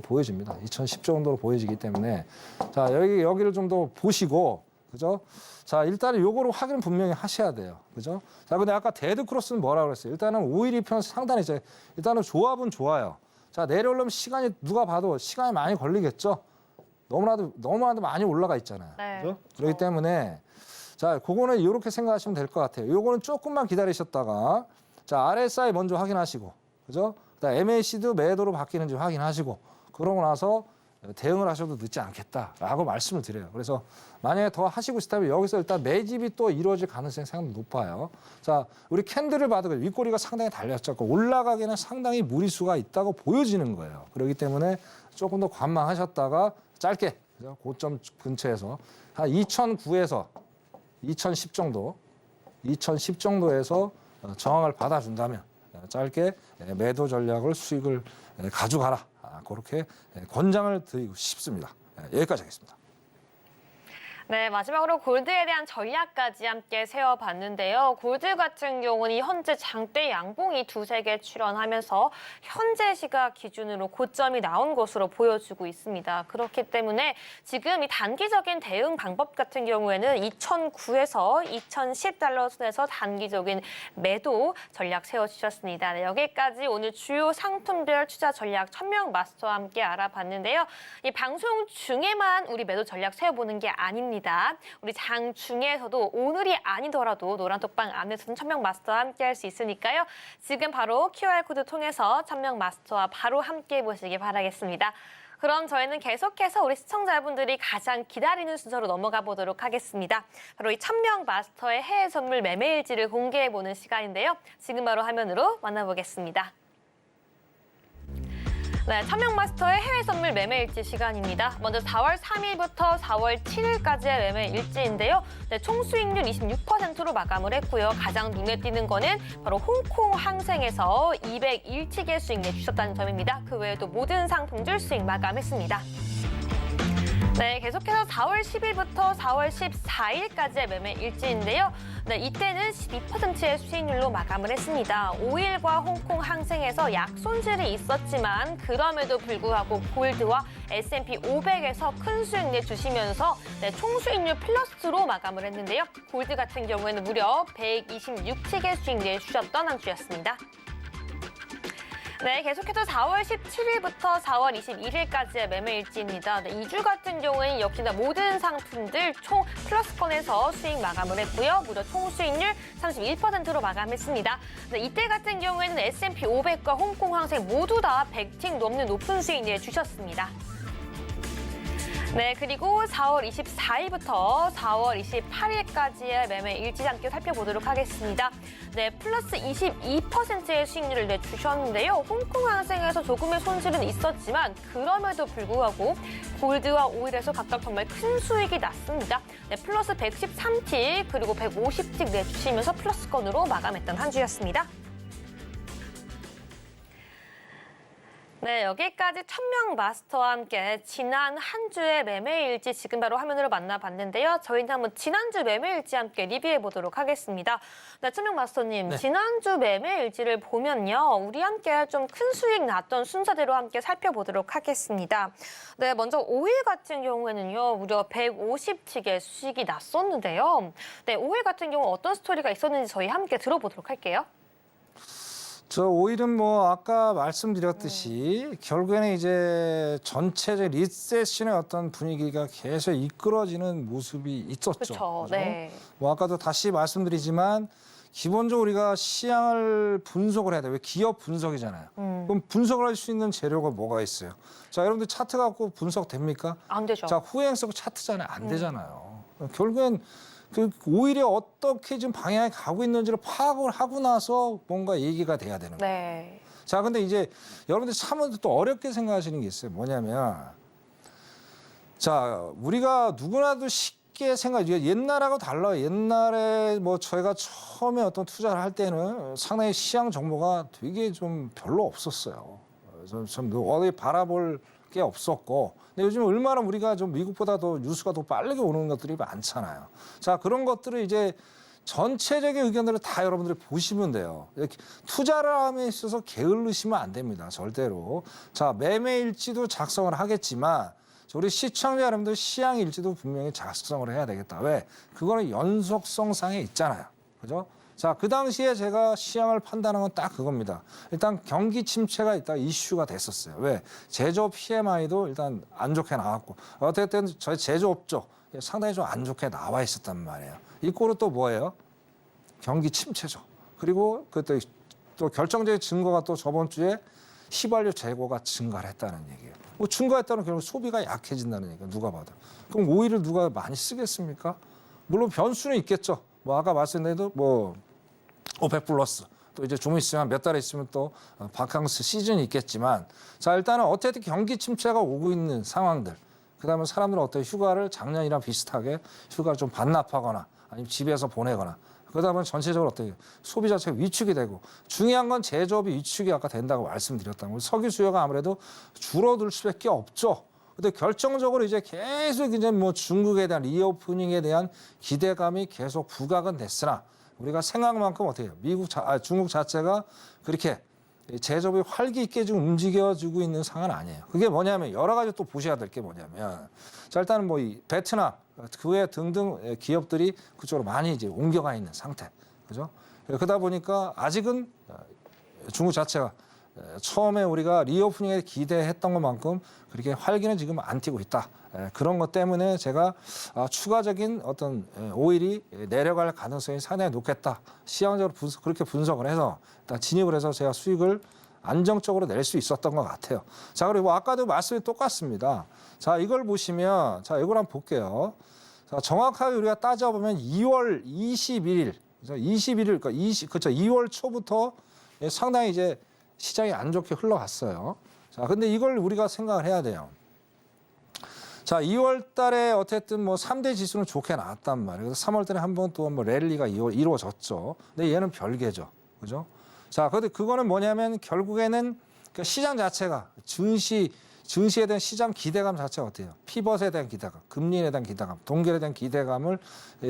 보여집니다. 2010 정도로 보여지기 때문에 자 여기를 좀 더 보시고 그죠? 자 일단은 요거를 확인 분명히 하셔야 돼요. 그죠? 자 근데 아까 데드 크로스는 뭐라고 그랬어요? 일단은 512평 상단에 이제 일단은 조합은 좋아요. 자 내려오려면 시간이 누가 봐도 시간이 많이 걸리겠죠? 너무나도 많이 올라가 있잖아요. 네, 그죠? 그렇기 때문에 자 그거는 이렇게 생각하시면 될 것 같아요. 요거는 조금만 기다리셨다가 자 RSI 먼저 확인하시고 그죠? 그다음 MAC도 매도로 바뀌는지 확인하시고 그러고 나서 대응을 하셔도 늦지 않겠다라고 말씀을 드려요. 그래서 만약에 더 하시고 싶다면 여기서 일단 매집이 또 이루어질 가능성이 상당히 높아요. 자, 우리 캔들을 봐도 윗꼬리가 상당히 달렸죠. 올라가기는 상당히 무리수가 있다고 보여지는 거예요. 그렇기 때문에 조금 더 관망하셨다가 짧게 그죠? 고점 근처에서 한 2009에서 2010 정도, 2010 정도에서 저항을 받아준다면 짧게 매도 전략을 수익을 가져가라. 그렇게 권장을 드리고 싶습니다. 여기까지 하겠습니다. 네, 마지막으로 골드에 대한 전략까지 함께 세워봤는데요. 골드 같은 경우는 현재 장대 양봉이 두세 개 출현하면서 현재 시각 기준으로 고점이 나온 것으로 보여지고 있습니다. 그렇기 때문에 지금 이 단기적인 대응 방법 같은 경우에는 2009에서 2010달러 선에서 단기적인 매도 전략 세워주셨습니다. 네, 여기까지 오늘 주요 상품별 투자 전략 천명 마스터와 함께 알아봤는데요. 이 방송 중에만 우리 매도 전략 세워보는 게 아닙니다. 우리 장 중에서도 오늘이 아니더라도 노란톡방 안에서는 천명 마스터와 함께 할 수 있으니까요. 지금 바로 QR코드 통해서 천명 마스터와 바로 함께 해보시기 바라겠습니다. 그럼 저희는 계속해서 우리 시청자분들이 가장 기다리는 순서로 넘어가 보도록 하겠습니다. 바로 이 천명 마스터의 해외 선물 매매일지를 공개해보는 시간인데요. 지금 바로 화면으로 만나보겠습니다. 네, 천명 마스터의 해외 선물 매매 일지 시간입니다. 먼저 4월 3일부터 4월 7일까지의 매매 일지인데요. 네, 총 수익률 26%로 마감을 했고요. 가장 눈에 띄는 거는 바로 홍콩 항생에서 201치게 수익 내주셨다는 점입니다. 그 외에도 모든 상품들 수익 마감했습니다. 네, 계속해서 4월 10일부터 4월 14일까지의 매매 일지인데요. 네, 이때는 12%의 수익률로 마감을 했습니다. 오일과 홍콩 항생에서 약 손실이 있었지만 그럼에도 불구하고 골드와 S&P 500에서 큰 수익 내주시면서 네, 총 수익률 플러스로 마감을 했는데요. 골드 같은 경우에는 무려 126치게 수익 내주셨던 한 주였습니다. 네, 계속해서 4월 17일부터 4월 21일까지의 매매 일지입니다. 네, 이 주 같은 경우에는 역시나 모든 상품들 총 플러스권에서 수익 마감을 했고요. 무려 총 수익률 31%로 마감했습니다. 네, 이때 같은 경우에는 S&P 500과 홍콩항생 모두 다 100팅 넘는 높은 수익 내주셨습니다. 네, 그리고 4월 24일부터 4월 28일까지의 매매 일지 함께 살펴보도록 하겠습니다. 네, 플러스 22%의 수익률을 내주셨는데요. 홍콩항생에서 조금의 손실은 있었지만 그럼에도 불구하고 골드와 오일에서 각각 정말 큰 수익이 났습니다. 네, 플러스 113틱 그리고 150틱 내주시면서 플러스권으로 마감했던 한 주였습니다. 네, 여기까지 천명 마스터와 함께 지난 한 주의 매매일지 지금 바로 화면으로 만나봤는데요. 저희는 한번 지난주 매매일지 함께 리뷰해 보도록 하겠습니다. 네, 천명 마스터님, 네. 지난주 매매일지를 보면요. 우리 함께 좀 큰 수익 났던 순서대로 함께 살펴보도록 하겠습니다. 네, 먼저 오일 같은 경우에는요. 무려 150틱의 수익이 났었는데요. 네, 오일 같은 경우 어떤 스토리가 있었는지 저희 함께 들어보도록 할게요. 저 오일은 뭐 아까 말씀드렸듯이 결국에는 이제 전체적 리세션의 어떤 분위기가 계속 이끌어지는 모습이 있었죠. 그렇죠. 그죠? 네. 뭐 아까도 다시 말씀드리지만 기본적으로 우리가 시장을 분석을 해야 돼요. 왜 기업 분석이잖아요. 그럼 분석을 할 수 있는 재료가 뭐가 있어요? 자, 여러분들 차트 갖고 분석됩니까? 안 되죠. 자, 후행성 차트잖아요. 안 되잖아요. 결국엔 그 오히려 어떻게 지금 방향에 가고 있는지를 파악을 하고 나서 뭔가 얘기가 돼야 되는 거예요. 네. 자, 근데 이제 여러분들 참 또 어렵게 생각하시는 게 있어요. 뭐냐면, 자, 우리가 누구나도 쉽게 생각해. 옛날하고 달라요. 옛날에 뭐 저희가 처음에 어떤 투자를 할 때는 상당히 시장 정보가 되게 좀 별로 없었어요. 좀 어디 바라볼 게 없었고. 근데 요즘 얼마나 우리가 좀 미국보다 더 뉴스가 더 빠르게 오는 것들이 많잖아요. 자, 그런 것들을 이제 전체적인 의견들을 다 여러분들이 보시면 돼요. 이렇게 투자를 함에 있어서 게을르시면 안 됩니다. 절대로. 자, 매매일지도 작성을 하겠지만 우리 시청자 여러분들 시향일지도 분명히 작성을 해야 되겠다. 왜? 그거는 연속성상에 있잖아요. 그죠? 자, 그 당시에 제가 시향을 판단한 건 딱 그겁니다. 일단 경기 침체가 있다 이슈가 됐었어요. 왜? 제조업 PMI도 일단 안 좋게 나왔고 어쨌든 저희 제조업 쪽 상당히 좀 안 좋게 나와 있었단 말이에요. 이 꼴은 또 뭐예요? 경기 침체죠. 그리고 그때 또 결정적인 증거가 또 저번 주에 휘발유 재고가 증가를 했다는 얘기예요. 뭐 증가했다는 결국 소비가 약해진다는 얘기가 누가 봐도. 그럼 오일을 누가 많이 쓰겠습니까? 물론 변수는 있겠죠. 뭐 아까 말씀드린 뭐 오펙 플러스 또 이제 좀 있으면 몇 달 있으면 또 바캉스 시즌이 있겠지만 자 일단은 어쨌든 경기 침체가 오고 있는 상황들 그다음에 사람들은 어떤 휴가를 작년이랑 비슷하게 휴가를 좀 반납하거나 아니면 집에서 보내거나 그러다 보면 전체적으로 어떻게 소비 자체가 위축이 되고 중요한 건 제조업이 위축이 아까 된다고 말씀드렸다는 거예요. 석유 수요가 아무래도 줄어들 수밖에 없죠. 근데 결정적으로 이제 계속 이제 뭐 중국에 대한 리오프닝에 대한 기대감이 계속 부각은 됐으나 우리가 생각만큼 어떻게 해요? 중국 자체가 그렇게 제조업이 활기 있게 지금 움직여주고 있는 상황은 아니에요. 그게 뭐냐면 여러 가지 또 보셔야 될 게 뭐냐면 자 일단은 뭐 이 베트남 그 외 등등 기업들이 그쪽으로 많이 이제 옮겨가 있는 상태, 그죠? 그러다 보니까 아직은 중국 자체가 처음에 우리가 리오프닝에 기대했던 것만큼 그렇게 활기는 지금 안 튀고 있다. 그런 것 때문에 제가 추가적인 어떤 오일이 내려갈 가능성이 상당히 높겠다. 시장적으로 그렇게 분석을 해서 일단 진입을 해서 제가 수익을 안정적으로 낼 수 있었던 것 같아요. 자, 그리고 아까도 말씀이 똑같습니다. 자, 이걸 보시면, 자, 이걸 한번 볼게요. 자, 정확하게 우리가 따져보면 2월 21일, 21일, 그렇죠. 2월 초부터 상당히 이제 시장이 안 좋게 흘러갔어요. 자, 근데 이걸 우리가 생각을 해야 돼요. 자, 2월 달에 어쨌든 뭐 3대 지수는 좋게 나왔단 말이에요. 그래서 3월 달에 한 번 또 뭐 랠리가 이루어졌죠. 근데 얘는 별개죠. 그죠? 자, 근데 그거는 뭐냐면 결국에는 그 시장 자체가 증시에 대한 시장 기대감 자체가 어때요? 피벗에 대한 기대감, 금리에 대한 기대감, 동결에 대한 기대감을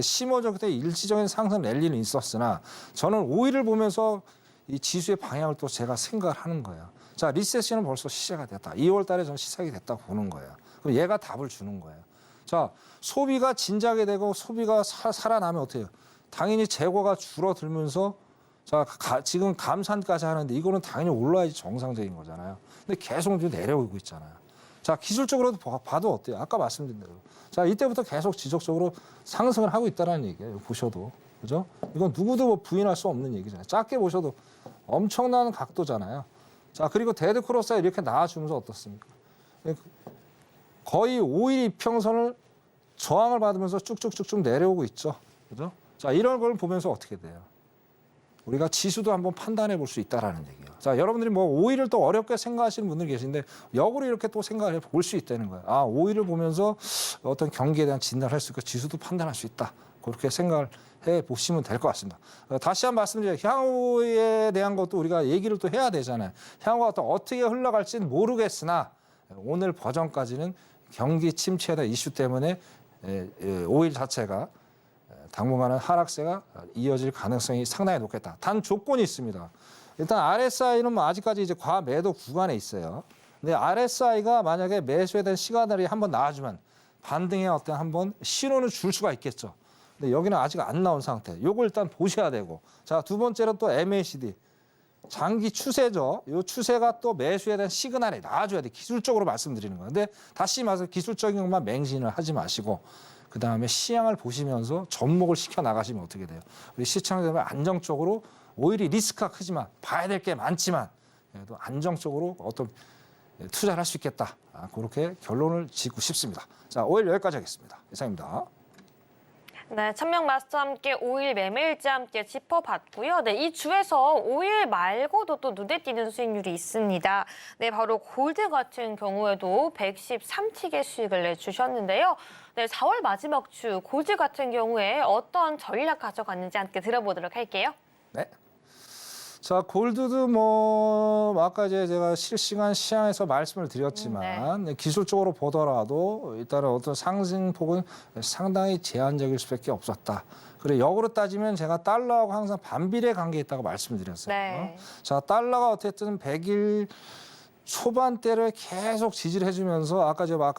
심어줬기 때문에 일시적인 상승 랠리는 있었으나 저는 오일을 보면서 이 지수의 방향을 또 제가 생각을 하는 거예요. 자, 리세션은 벌써 시작이 됐다. 2월 달에 전 시작이 됐다고 보는 거예요. 그럼 얘가 답을 주는 거예요. 자, 소비가 진작에 되고 소비가 살아나면 어떻게 해요? 당연히 재고가 줄어들면서 자, 지금 감산까지 하는데 이거는 당연히 올라야지 정상적인 거잖아요. 근데 계속 좀 내려오고 있잖아요. 자, 기술적으로도 봐도 어때요? 아까 말씀드린 대로. 자, 이때부터 계속 지속적으로 상승을 하고 있다는 얘기예요. 보셔도. 그죠? 이건 누구도 뭐 부인할 수 없는 얘기잖아요. 작게 보셔도 엄청난 각도잖아요. 자, 그리고 데드 크로스가 이렇게 나와주면서 어떻습니까? 거의 5일 이평선을 저항을 받으면서 쭉쭉쭉쭉 내려오고 있죠. 그죠? 자, 이런 걸 보면서 어떻게 돼요? 우리가 지수도 한번 판단해 볼 수 있다라는 얘기예요. 자, 여러분들이 뭐 5일을 또 어렵게 생각하시는 분들이 계신데 역으로 이렇게 또 생각해 볼 수 있다는 거예요. 아, 5일을 보면서 어떤 경기에 대한 진단을 할 수 있고 지수도 판단할 수 있다. 그렇게 생각을 해 보시면 될 것 같습니다. 다시 한번 말씀드려요. 향후에 대한 것도 우리가 얘기를 또 해야 되잖아요. 향후가 또 어떻게 흘러갈지는 모르겠으나 오늘 버전까지는 경기 침체에 대한 이슈 때문에 5일 자체가 당분간은 하락세가 이어질 가능성이 상당히 높겠다. 단 조건이 있습니다. 일단 RSI는 뭐 아직까지 이제 과매도 구간에 있어요. 근데 RSI가 만약에 매수에 대한 시그널이 한번 나와주면 반등에 어떤 한번 신호는 줄 수가 있겠죠. 근데 여기는 아직 안 나온 상태. 요걸 일단 보셔야 되고. 자, 두 번째로 또 MACD. 장기 추세죠. 이 추세가 또 매수에 대한 시그널이 나와줘야 돼. 기술적으로 말씀드리는 거예요. 근데 다시 말해서 기술적인 것만 맹신을 하지 마시고 그다음에 시향을 보시면서 접목을 시켜 나가시면 어떻게 돼요? 우리 시청자들 안정적으로 오일이 리스크가 크지만 봐야 될 게 많지만 그래도 안정적으로 어떤 투자를 할 수 있겠다. 그렇게 결론을 짓고 싶습니다. 자, 오일 여기까지 하겠습니다. 이상입니다. 네, 천명 마스터와 함께 오일 매매일지 함께 짚어봤고요. 네, 이 주에서 오일 말고도 또 눈에 띄는 수익률이 있습니다. 네, 바로 골드 같은 경우에도 113틱의 수익을 내주셨는데요. 네, 4월 마지막 주 골드 같은 경우에 어떤 전략 가져갔는지 함께 들어보도록 할게요. 네. 자, 골드도 뭐 아까 제가 실시간 시향에서 말씀을 드렸지만 기술적으로 보더라도 일단은 어떤 상승폭은 상당히 제한적일 수밖에 없었다. 그리고 역으로 따지면 제가 달러하고 항상 반비례 관계에 있다고 말씀드렸어요. 네. 자, 달러가 어쨌든 100일 초반대를 계속 지지를 해주면서 아까 제가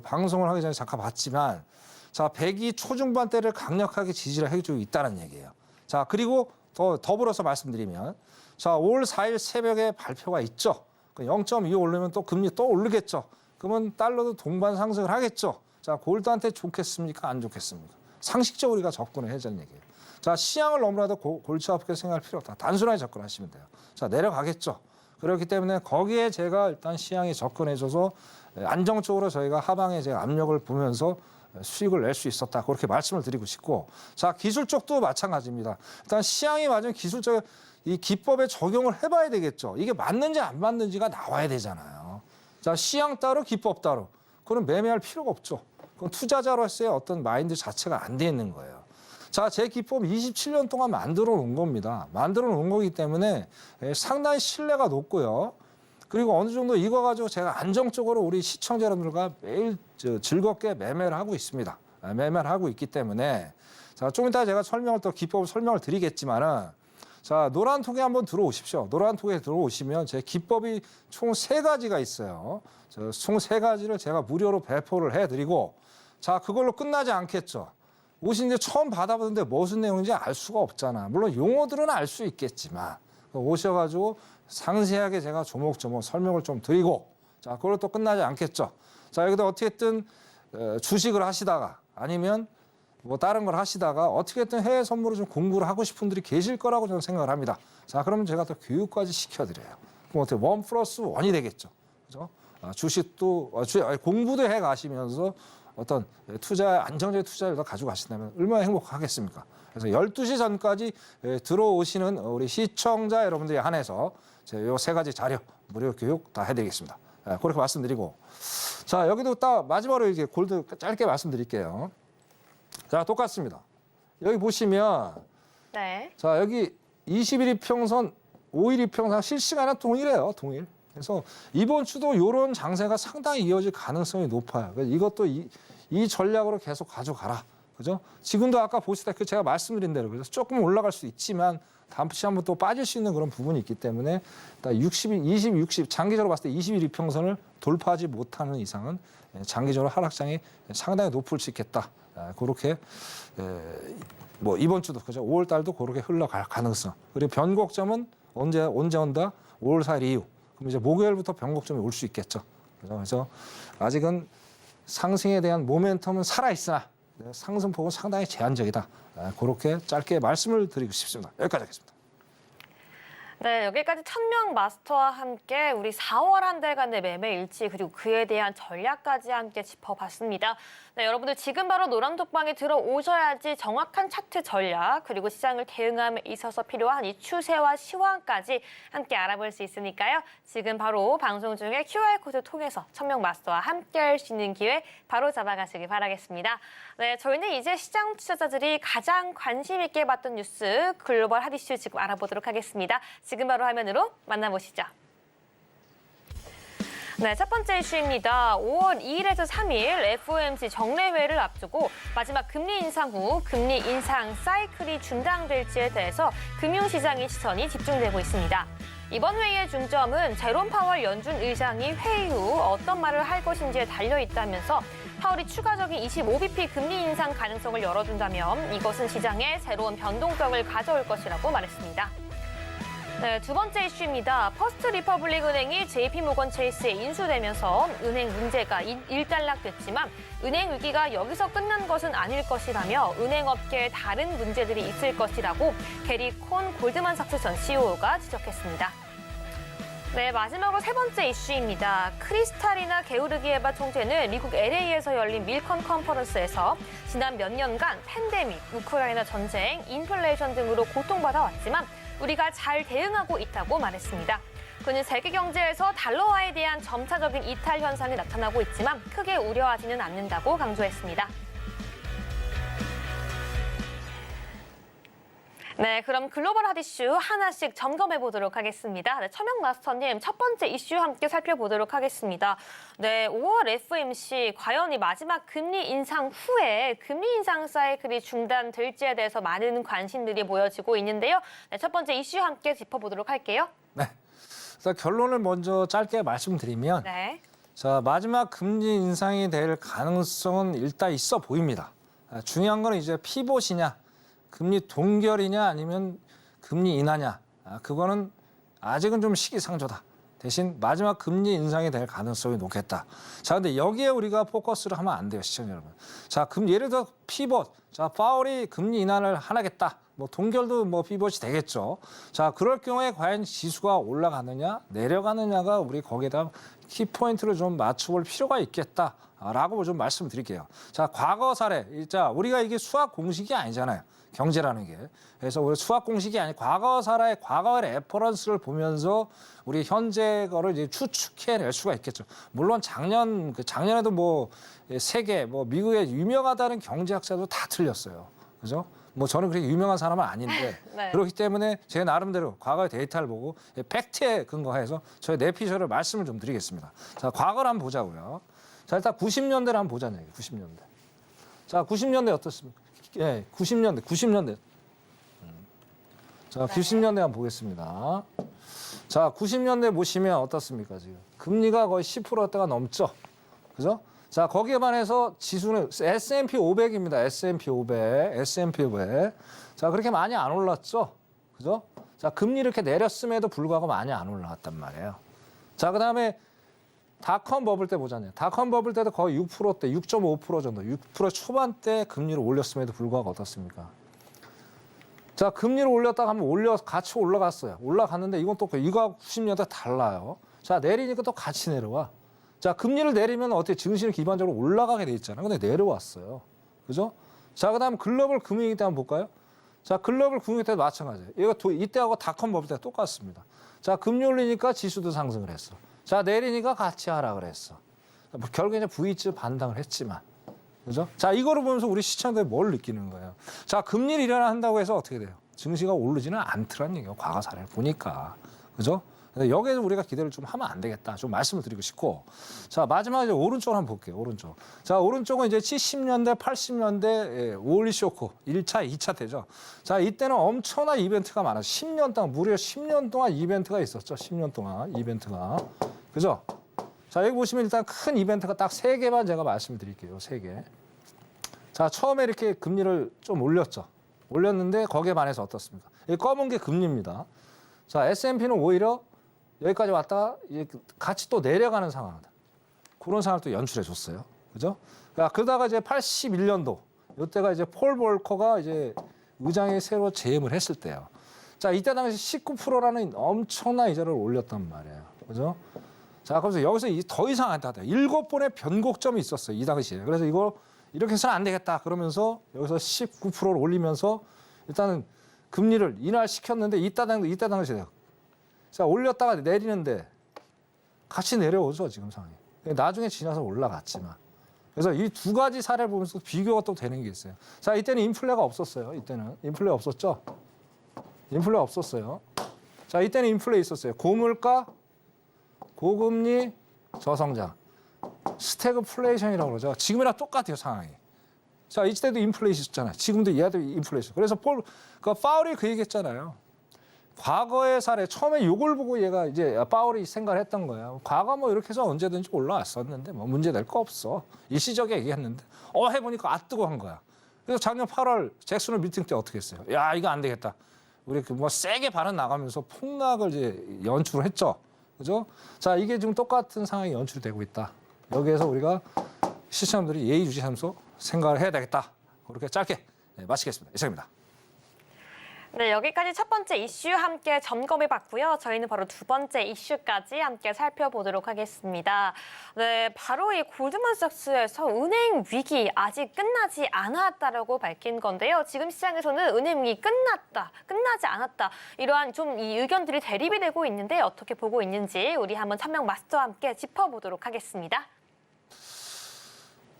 방송을 하기 전에 잠깐 봤지만 자, 100이 초중반대를 강력하게 지지를 해주고 있다는 얘기예요. 자, 그리고 더불어서 말씀드리면 자, 5월 4일 새벽에 발표가 있죠. 0.25 오르면 또 금리 또 오르겠죠. 그러면 달러도 동반 상승을 하겠죠. 자, 골드한테 좋겠습니까? 안 좋겠습니까? 상식적으로 우리가 접근을 해야 되는 얘기예요. 자, 시향을 너무나도 골치 아프게 생각할 필요 없다. 단순하게 접근하시면 돼요. 자, 내려가겠죠. 그렇기 때문에 거기에 제가 일단 시향에 접근해줘서 안정적으로 저희가 하방에 제가 압력을 보면서 수익을 낼 수 있었다. 그렇게 말씀을 드리고 싶고, 자, 기술 쪽도 마찬가지입니다. 일단 시향이 맞으면 기술적 이 기법에 적용을 해봐야 되겠죠. 이게 맞는지 안 맞는지가 나와야 되잖아요. 자, 시향 따로 기법 따로. 그럼 매매할 필요가 없죠. 그건 투자자로서의 어떤 마인드 자체가 안 돼 있는 거예요. 자, 제 기법 27년 동안 만들어 놓은 겁니다. 만들어 놓은 거기 때문에 상당히 신뢰가 높고요. 그리고 어느 정도 이거 가지고 제가 안정적으로 우리 시청자 여러분들과 매일 즐겁게 매매를 하고 있습니다. 매매를 하고 있기 때문에 자, 좀 이따 제가 기법을 설명을 드리겠지만은 자, 노란톡에 한번 들어오십시오. 노란톡에 들어오시면 제 기법이 총 3가지가 있어요. 총 3가지를 제가 무료로 배포를 해드리고 자, 그걸로 끝나지 않겠죠. 오신 이제 처음 받아보는데 무슨 내용인지 알 수가 없잖아. 물론 용어들은 알 수 있겠지만 오셔가지고 상세하게 제가 조목조목 설명을 좀 드리고 자, 그걸로 또 끝나지 않겠죠. 자, 여기도 어떻게든 주식을 하시다가 아니면 뭐 다른 걸 하시다가 어떻게든 해외 선물을 좀 공부를 하고 싶은 분들이 계실 거라고 저는 생각을 합니다. 자, 그러면 제가 또 교육까지 시켜드려요. 그럼 어떻게 1+1이 되겠죠. 그죠? 주식도 공부도 해 가시면서 어떤 안정적인 투자를 가지고 가신다면 얼마나 행복하겠습니까? 그래서 12시 전까지 들어오시는 우리 시청자 여러분들에 한해서 제가 요 3가지 자료 무료 교육 다 해드리겠습니다. 그렇게 말씀드리고 자, 여기도 딱 마지막으로 이렇게 골드 짧게 말씀드릴게요. 자, 똑같습니다. 여기 보시면 네. 자, 여기 21 이평선, 5일 이평선 실시간은 동일해요. 동일. 그래서 이번 주도 이런 장세가 상당히 이어질 가능성이 높아요. 그래서 이것도 이 전략으로 계속 가져가라. 그죠? 지금도 아까 보시다시피 제가 말씀드린 대로 그래서 조금 올라갈 수 있지만 다음시 한번 또 빠질 수 있는 그런 부분이 있기 때문에 60 장기적으로 봤을 때 21 이평선을 돌파하지 못하는 이상은 장기적으로 하락장이 상당히 높을 수 있겠다. 그렇게 뭐 이번 주도 그죠? 5월 달도 그렇게 흘러갈 가능성. 그리고 변곡점은 언제 온다? 5월 4일 이후. 그럼 이제 목요일부터 변곡점이 올 수 있겠죠. 그래서 아직은 상승에 대한 모멘텀은 살아 있으나 상승폭은 상당히 제한적이다. 그렇게 짧게 말씀을 드리고 싶습니다. 여기까지 하겠습니다. 네, 여기까지 1000명 마스터와 함께 우리 4월 한 달간의 매매 일치 그리고 그에 대한 전략까지 함께 짚어봤습니다. 네, 여러분들 지금 바로 노란톡방에 들어오셔야지 정확한 차트 전략 그리고 시장을 대응함에 있어서 필요한 이 추세와 시황까지 함께 알아볼 수 있으니까요. 지금 바로 방송 중에 QR코드 통해서 1000명 마스터와 함께 할 수 있는 기회 바로 잡아가시기 바라겠습니다. 네, 저희는 이제 시장 투자자들이 가장 관심 있게 봤던 뉴스 글로벌 핫 이슈 지금 알아보도록 하겠습니다. 지금 바로 화면으로 만나보시죠. 네, 첫 번째 이슈입니다. 5월 2일에서 3일 FOMC 정례회를 앞두고 마지막 금리 인상 후 금리 인상 사이클이 중단될지에 대해서 금융시장의 시선이 집중되고 있습니다. 이번 회의의 중점은 제롬 파월 연준 의장이 회의 후 어떤 말을 할 것인지에 달려있다면서 파월이 추가적인 25bp 금리 인상 가능성을 열어둔다면 이것은 시장에 새로운 변동성을 가져올 것이라고 말했습니다. 네, 두 번째 이슈입니다. 퍼스트 리퍼블릭 은행이 JP모건 체이스에 인수되면서 은행 문제가 일단락됐지만 은행 위기가 여기서 끝난 것은 아닐 것이라며 은행업계에 다른 문제들이 있을 것이라고 게리 콘 골드만삭스 전 CEO가 지적했습니다. 네, 마지막으로 세 번째 이슈입니다. 크리스탈리나 게오르기에바 총재는 미국 LA에서 열린 밀컨 컨퍼런스에서 지난 몇 년간 팬데믹, 우크라이나 전쟁, 인플레이션 등으로 고통받아왔지만 우리가 잘 대응하고 있다고 말했습니다. 그는 세계 경제에서 달러화에 대한 점차적인 이탈 현상이 나타나고 있지만 크게 우려하지는 않는다고 강조했습니다. 네, 그럼 글로벌 핫 이슈 하나씩 점검해 보도록 하겠습니다. 네, 천명 마스터님, 첫 번째 이슈 함께 살펴보도록 하겠습니다. 네, 5월 FOMC 과연 이 마지막 금리 인상 후에 금리 인상 사이클이 중단될지에 대해서 많은 관심들이 모여지고 있는데요. 네, 첫 번째 이슈 함께 짚어보도록 할게요. 네. 그래서 결론을 먼저 짧게 말씀드리면 네. 자, 마지막 금리 인상이 될 가능성은 일단 있어 보입니다. 중요한 건 이제 피봇이냐, 금리 동결이냐 아니면 금리 인하냐. 그거는 아직은 좀 시기상조다. 대신 마지막 금리 인상이 될 가능성이 높겠다. 자, 근데 여기에 우리가 포커스를 하면 안 돼요, 시청자 여러분. 자, 예를 들어 피봇. 자, 파월이 금리 인하를 하겠다. 뭐 동결도 뭐 피봇이 되겠죠. 자, 그럴 경우에 과연 지수가 올라가느냐, 내려가느냐가 우리 거기에다 키포인트를 좀 맞춰볼 필요가 있겠다라고 좀 말씀드릴게요. 자, 과거 사례. 자, 우리가 이게 수학 공식이 아니잖아요. 경제라는 게. 그래서 우리 수학 공식이 아니 과거 사례, 과거의 레퍼런스를 보면서 우리 현재 거를 이제 추측해낼 수가 있겠죠. 물론 작년에도 뭐 세계, 뭐 미국의 유명하다는 경제학자도 다 틀렸어요. 그죠? 뭐 저는 그렇게 유명한 사람은 아닌데 네. 그렇기 때문에 제 나름대로 과거의 데이터를 보고 팩트에 근거해서 저의 내피셜을 말씀을 좀 드리겠습니다. 자, 과거를 한번 보자고요. 자, 일단 90년대를 한번 보자는 얘기예요. 90년대. 자, 90년대 어떻습니까? 예, 90년대. 자, 90년대 한번 보겠습니다. 자, 90년대 보시면 어떻습니까, 지금? 금리가 거의 10%대가 넘죠. 그죠? 자, 거기에 반해서 지수는 S&P 500입니다. S&P 500. 자, 그렇게 많이 안 올랐죠. 그죠? 자, 금리 이렇게 내렸음에도 불구하고 많이 안 올라갔단 말이에요. 자, 그다음에 닷컴 버블 때 보자네요. 닷컴 버블 때도 거의 6%대, 6.5% 정도, 6% 초반대 금리를 올렸음에도 불구하고 어떻습니까? 자, 금리를 올렸다가 한번 같이 올라갔어요. 올라갔는데 이건 또 이거하고 90년대 달라요. 자, 내리니까 또 같이 내려와. 자, 금리를 내리면 어떻게 증시는 기반적으로 올라가게 돼 있잖아요. 근데 내려왔어요. 그죠? 자, 그다음 글로벌 금융위기 때 한번 볼까요? 자, 글로벌 금융위기 때도 마찬가지예요. 이거 이때하고 닷컴 버블 때 똑같습니다. 자, 금리 올리니까 지수도 상승을 했어. 자, 내리니까 같이 하락을 했어. 뭐 결국에 이제 V자 반등을 했지만. 그죠? 자, 이거를 보면서 우리 시청자들이 뭘 느끼는 거예요? 자, 금리를 인하한다고 해서 어떻게 돼요? 증시가 오르지는 않더란 얘기예요. 과거 사례를 보니까. 그죠? 여기에서 우리가 기대를 좀 하면 안 되겠다. 좀 말씀을 드리고 싶고. 자, 마지막에 이제 오른쪽을 한번 볼게요. 오른쪽. 자, 오른쪽은 이제 70년대, 80년대 오일리 쇼크 1차, 2차 때죠. 자, 이때는 엄청난 이벤트가 많아요. 10년 동안, 무려 10년 동안 이벤트가 있었죠. 10년 동안 이벤트가. 그죠? 자, 여기 보시면 일단 큰 이벤트가 딱 3개만 제가 말씀드릴게요. 3개. 자, 처음에 이렇게 금리를 좀 올렸죠. 올렸는데 거기에 반해서 어떻습니까? 이 검은 게 금리입니다. 자, S&P는 오히려 여기까지 왔다가 같이 또 내려가는 상황이다. 그런 상황을 또 연출해 줬어요. 그죠? 그러다가 이제 81년도, 이때가 이제 폴 볼커가 이제 의장이 새로 재임을 했을 때요. 자, 이때 당시 19%라는 엄청난 이자를 올렸단 말이에요. 그죠? 자, 그래서 여기서 더 이상 안 되다. 7번의 변곡점이 있었어요. 이 당시에. 그래서 이거 이렇게 해서는 안 되겠다. 그러면서 여기서 19%를 올리면서 일단은 금리를 인하시켰는데 이때 당시에 자, 올렸다가 내리는데 같이 내려오죠, 지금 상황이. 나중에 지나서 올라갔지만. 그래서 이 두 가지 사례를 보면서 비교가 또 되는 게 있어요. 자, 이때는 인플레가 없었어요. 이때는. 인플레 없었죠? 인플레 없었어요. 자, 이때는 인플레 있었어요. 고물가, 고금리, 저성장. 스태그플레이션이라고 그러죠. 지금이랑 똑같아요, 상황이. 자, 이때도 인플레 있었잖아요. 지금도 얘도 인플레 있어요. 그래서 파월이 그 얘기했잖아요. 과거의 사례, 처음에 이걸 보고 얘가 이제 파월이 생각을 했던 거예요. 과거 뭐 이렇게 해서 언제든지 올라왔었는데 뭐 문제 될 거 없어. 일시적에 얘기했는데 해보니까 뜨거운 거야. 그래서 작년 8월 잭슨홀 미팅 때 어떻게 했어요? 야, 이거 안 되겠다. 우리 뭐 세게 발언 나가면서 폭락을 이제 연출을 했죠. 그죠? 자, 이게 지금 똑같은 상황이 연출되고 있다. 여기에서 우리가 시청자들이 예의주시하면서 생각을 해야 되겠다. 그렇게 짧게 마치겠습니다. 이상입니다. 네, 여기까지 첫 번째 이슈 함께 점검해봤고요. 저희는 바로 두 번째 이슈까지 함께 살펴보도록 하겠습니다. 네, 바로 이 골드만삭스에서 은행 위기 아직 끝나지 않았다라고 밝힌 건데요. 지금 시장에서는 은행 위기 끝나지 않았다. 이러한 좀 이 의견들이 대립이 되고 있는데 어떻게 보고 있는지 우리 한번 천명 마스터와 함께 짚어보도록 하겠습니다.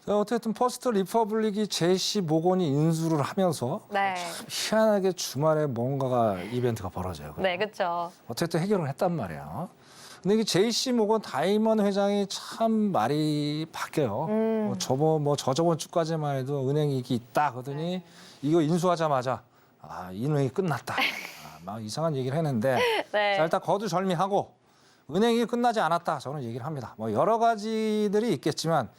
자, 어쨌든 퍼스트 리퍼블릭이 JC 모건이 인수를 하면서 네. 참 희한하게 주말에 뭔가가 이벤트가 벌어져요. 네, 그렇죠. 어쨌든 해결을 했단 말이야. 근데 이게 JC 모건 다이먼 회장이 참 말이 바뀌어요. 저저번 주까지만 해도 은행이익이 있다 하더니 이거 인수하자마자 은행이 끝났다. 막 이상한 얘기를 했는데 네. 자, 일단 거두절미하고 은행이 끝나지 않았다. 저는 얘기를 합니다. 뭐 여러 가지들이 있겠지만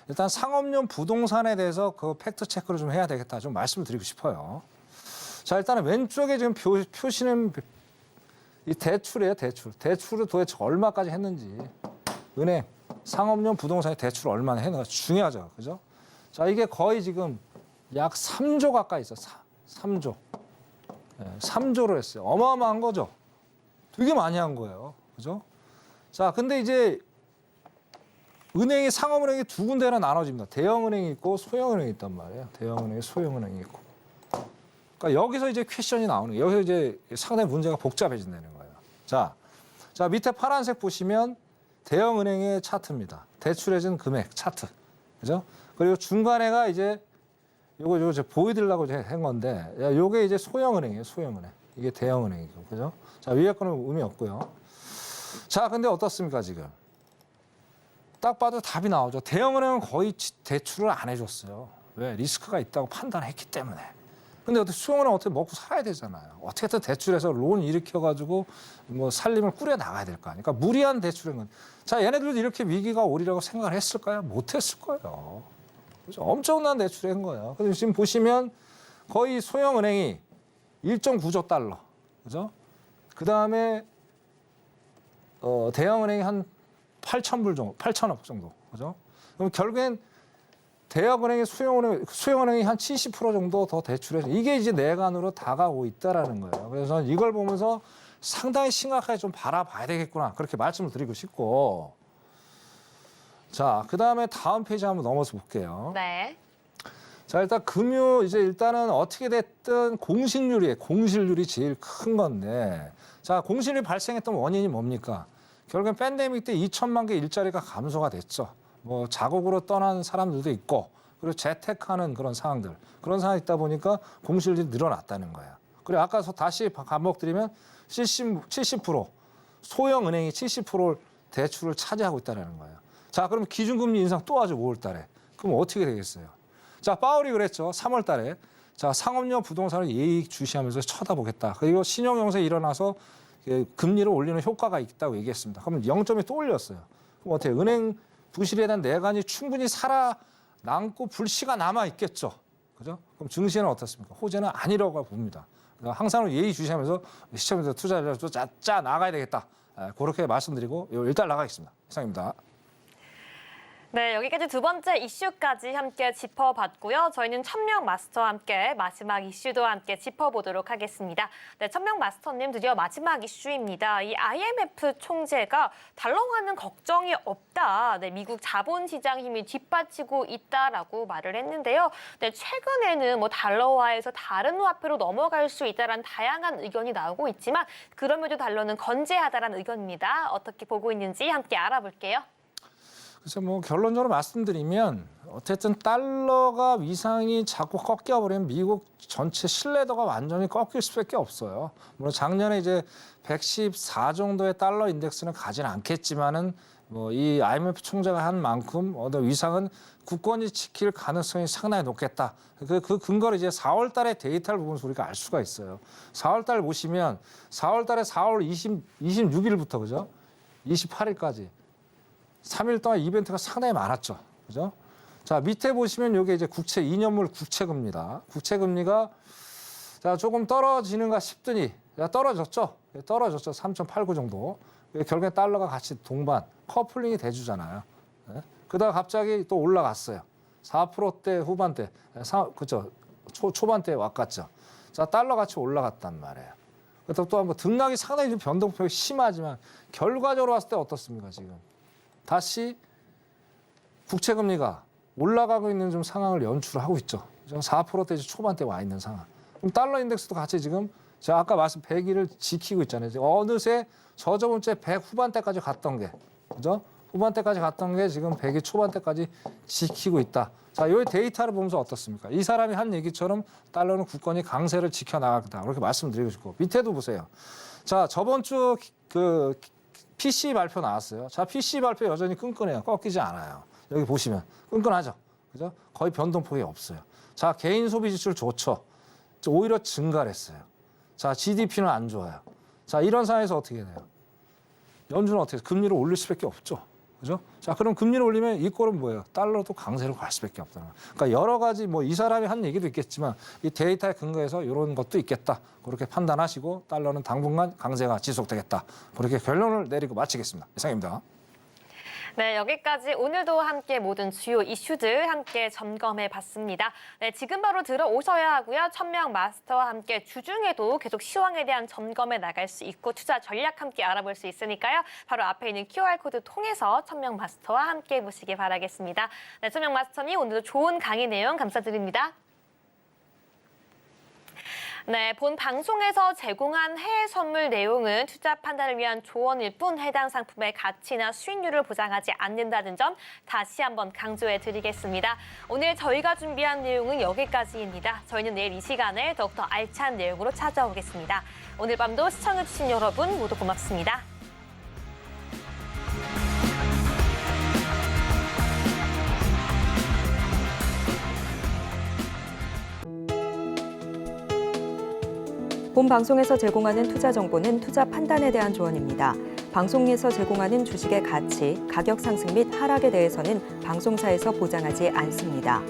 일단 상업용 부동산에 대해서 그 팩트 체크를 좀 해야 되겠다. 좀 말씀을 드리고 싶어요. 자, 일단은 왼쪽에 지금 표시는 이 대출이에요, 대출. 대출을 도대체 얼마까지 했는지. 은행, 상업용 부동산의 대출 얼마나 했는가 중요하죠. 그죠? 자, 이게 거의 지금 약 3조 가까이 있어. 3조. 네, 3조로 했어요. 어마어마한 거죠. 되게 많이 한 거예요. 그죠? 자, 근데 이제 은행이 상업은행이 두 군데나 나눠집니다. 대형은행이 있고 소형은행이 있단 말이에요. 대형은행이 소형은행이 있고. 그러니까 여기서 이제 퀘션이 나오는 거예요. 여기서 이제 상당히 문제가 복잡해진다는 거예요. 자, 밑에 파란색 보시면 대형은행의 차트입니다. 대출해준 금액 차트. 그죠? 그리고 중간에가 이제 요거 제가 보여드리려고 한 건데, 요게 이제 소형은행이에요. 소형은행. 이게 대형은행이고. 그죠? 자, 위에 거는 의미 없고요. 자, 근데 어떻습니까, 지금? 딱 봐도 답이 나오죠. 대형은행은 거의 대출을 안 해줬어요. 왜? 리스크가 있다고 판단했기 때문에. 근데 어떻게 수용은행 어떻게 먹고 살아야 되잖아요. 어떻게든 대출해서 론 일으켜가지고 뭐 살림을 꾸려 나가야 될 거 아니에요. 그러니까 무리한 대출인 건. 자, 얘네들도 이렇게 위기가 오리라고 생각을 했을까요? 못했을 거예요. 그죠? 엄청난 대출을 한 거예요. 근데 지금 보시면 거의 소형은행이 1.9조 달러. 그죠? 그 다음에 대형은행이 한 8,000불 정도, 8,000억 정도. 그죠? 그럼 결국엔 대형은행이 수용은행이 한 70% 정도 더 대출해서 이게 이제 내간으로 다가오고 있다라는 거예요. 그래서 저는 이걸 보면서 상당히 심각하게 좀 바라봐야 되겠구나. 그렇게 말씀을 드리고 싶고. 자, 그 다음에 다음 페이지 한번 넘어서 볼게요. 네. 자, 일단 일단은 어떻게 됐든 공실률이 제일 큰 건데. 자, 공실률이 발생했던 원인이 뭡니까? 결국엔 팬데믹 때 2천만 개 일자리가 감소가 됐죠. 뭐 자국으로 떠난 사람들도 있고 그리고 재택하는 그런 상황이 있다 보니까 공실률이 늘어났다는 거예요. 그리고 아까 다시 반복드리면 70% 소형 은행이 70%를 대출을 차지하고 있다는 거예요. 자, 그럼 기준금리 인상 또 하죠, 5월 달에. 그럼 어떻게 되겠어요? 자, 파월이 그랬죠. 3월 달에. 자, 상업용 부동산을 예의주시하면서 쳐다보겠다. 그리고 신용영세 일어나서 금리를 올리는 효과가 있다고 얘기했습니다. 그러면 0점이 또 올렸어요. 그럼 어떻게 은행 부실에 대한 내관이 충분히 살아남고 불씨가 남아 있겠죠. 그죠? 그럼 증시는 어떻습니까? 호재는 아니라고 봅니다. 그러니까 항상 예의주시하면서 시청자들 투자를 짜 나가야 되겠다. 그렇게 말씀드리고 일단 나가겠습니다. 이상입니다. 네, 여기까지 두 번째 이슈까지 함께 짚어봤고요. 저희는 천명 마스터와 함께 마지막 이슈도 함께 짚어보도록 하겠습니다. 네, 천명 마스터님 드디어 마지막 이슈입니다. 이 IMF 총재가 달러화는 걱정이 없다. 네, 미국 자본시장 힘이 뒷받치고 있다라고 말을 했는데요. 네, 최근에는 뭐 달러화에서 다른 화폐로 넘어갈 수 있다라는 다양한 의견이 나오고 있지만 그럼에도 달러는 건재하다라는 의견입니다. 어떻게 보고 있는지 함께 알아볼게요. 그래서 뭐 결론적으로 말씀드리면 어쨌든 달러가 위상이 자꾸 꺾여버리면 미국 전체 신뢰도가 완전히 꺾일 수밖에 없어요. 물론 작년에 이제 114 정도의 달러 인덱스는 가지는 않겠지만은 뭐 이 IMF 총재가 한 만큼 어떤 위상은 국권이 지킬 가능성이 상당히 높겠다. 그 근거를 이제 4월달에 데이터를 보면서 우리가 알 수가 있어요. 4월달 보시면 4월달에 4월 26일부터 그죠? 28일까지. 3일 동안 이벤트가 상당히 많았죠. 그죠? 자, 밑에 보시면 이게 이제 국채 2년물 국채금리다. 국채금리가 자, 조금 떨어지는가 싶더니 떨어졌죠. 3.89 정도. 결국엔 달러가 같이 동반, 커플링이 돼주잖아요. 네? 그러다가 갑자기 또 올라갔어요. 4%대 후반대, 그죠? 초반대에 왔갔죠. 자, 달러 같이 올라갔단 말이에요. 또 한번 등락이 상당히 좀 변동폭이 심하지만 결과적으로 봤을 때 어떻습니까, 지금? 다시 국채금리가 올라가고 있는 좀 상황을 연출하고 있죠. 4%대 초반대 와 있는 상황. 그럼 달러 인덱스도 같이 지금 제가 아까 말씀 100일을 지키고 있잖아요. 어느새 저저번 주에 100 후반대까지 갔던 게 그죠? 후반대까지 갔던 게 지금 100이 초반대까지 지키고 있다. 자, 이 데이터를 보면서 어떻습니까? 이 사람이 한 얘기처럼 달러는 굳건히 강세를 지켜나가겠다. 그렇게 말씀드리고 싶고 밑에도 보세요. 자, 저번 주 그 PC 발표 나왔어요. 자, PC 발표 여전히 끈끈해요. 꺾이지 않아요. 여기 보시면 끈끈하죠. 그죠? 거의 변동폭이 없어요. 자, 개인 소비 지출 좋죠. 오히려 증가를 했어요. 자, GDP는 안 좋아요. 자, 이런 상황에서 어떻게 돼요? 연준은 어떻게 해요? 금리를 올릴 수밖에 없죠. 그죠? 자, 그럼 금리를 올리면 이 꼴은 뭐예요? 달러도 강세로 갈 수밖에 없다는 거예요. 그러니까 여러 가지 뭐 이 사람이 한 얘기도 있겠지만 이 데이터에 근거해서 이런 것도 있겠다. 그렇게 판단하시고 달러는 당분간 강세가 지속되겠다. 그렇게 결론을 내리고 마치겠습니다. 이상입니다. 네, 여기까지 오늘도 함께 모든 주요 이슈들 함께 점검해 봤습니다. 네, 지금 바로 들어오셔야 하고요. 천명 마스터와 함께 주중에도 계속 시황에 대한 점검에 나갈 수 있고 투자 전략 함께 알아볼 수 있으니까요. 바로 앞에 있는 QR코드 통해서 천명 마스터와 함께 보시기 바라겠습니다. 네, 천명 마스터님 오늘도 좋은 강의 내용 감사드립니다. 네, 본 방송에서 제공한 해외 선물 내용은 투자 판단을 위한 조언일 뿐 해당 상품의 가치나 수익률을 보장하지 않는다는 점 다시 한번 강조해 드리겠습니다. 오늘 저희가 준비한 내용은 여기까지입니다. 저희는 내일 이 시간에 더욱더 알찬 내용으로 찾아오겠습니다. 오늘 밤도 시청해주신 여러분 모두 고맙습니다. 본 방송에서 제공하는 투자 정보는 투자 판단에 대한 조언입니다. 방송에서 제공하는 주식의 가치, 가격 상승 및 하락에 대해서는 방송사에서 보장하지 않습니다.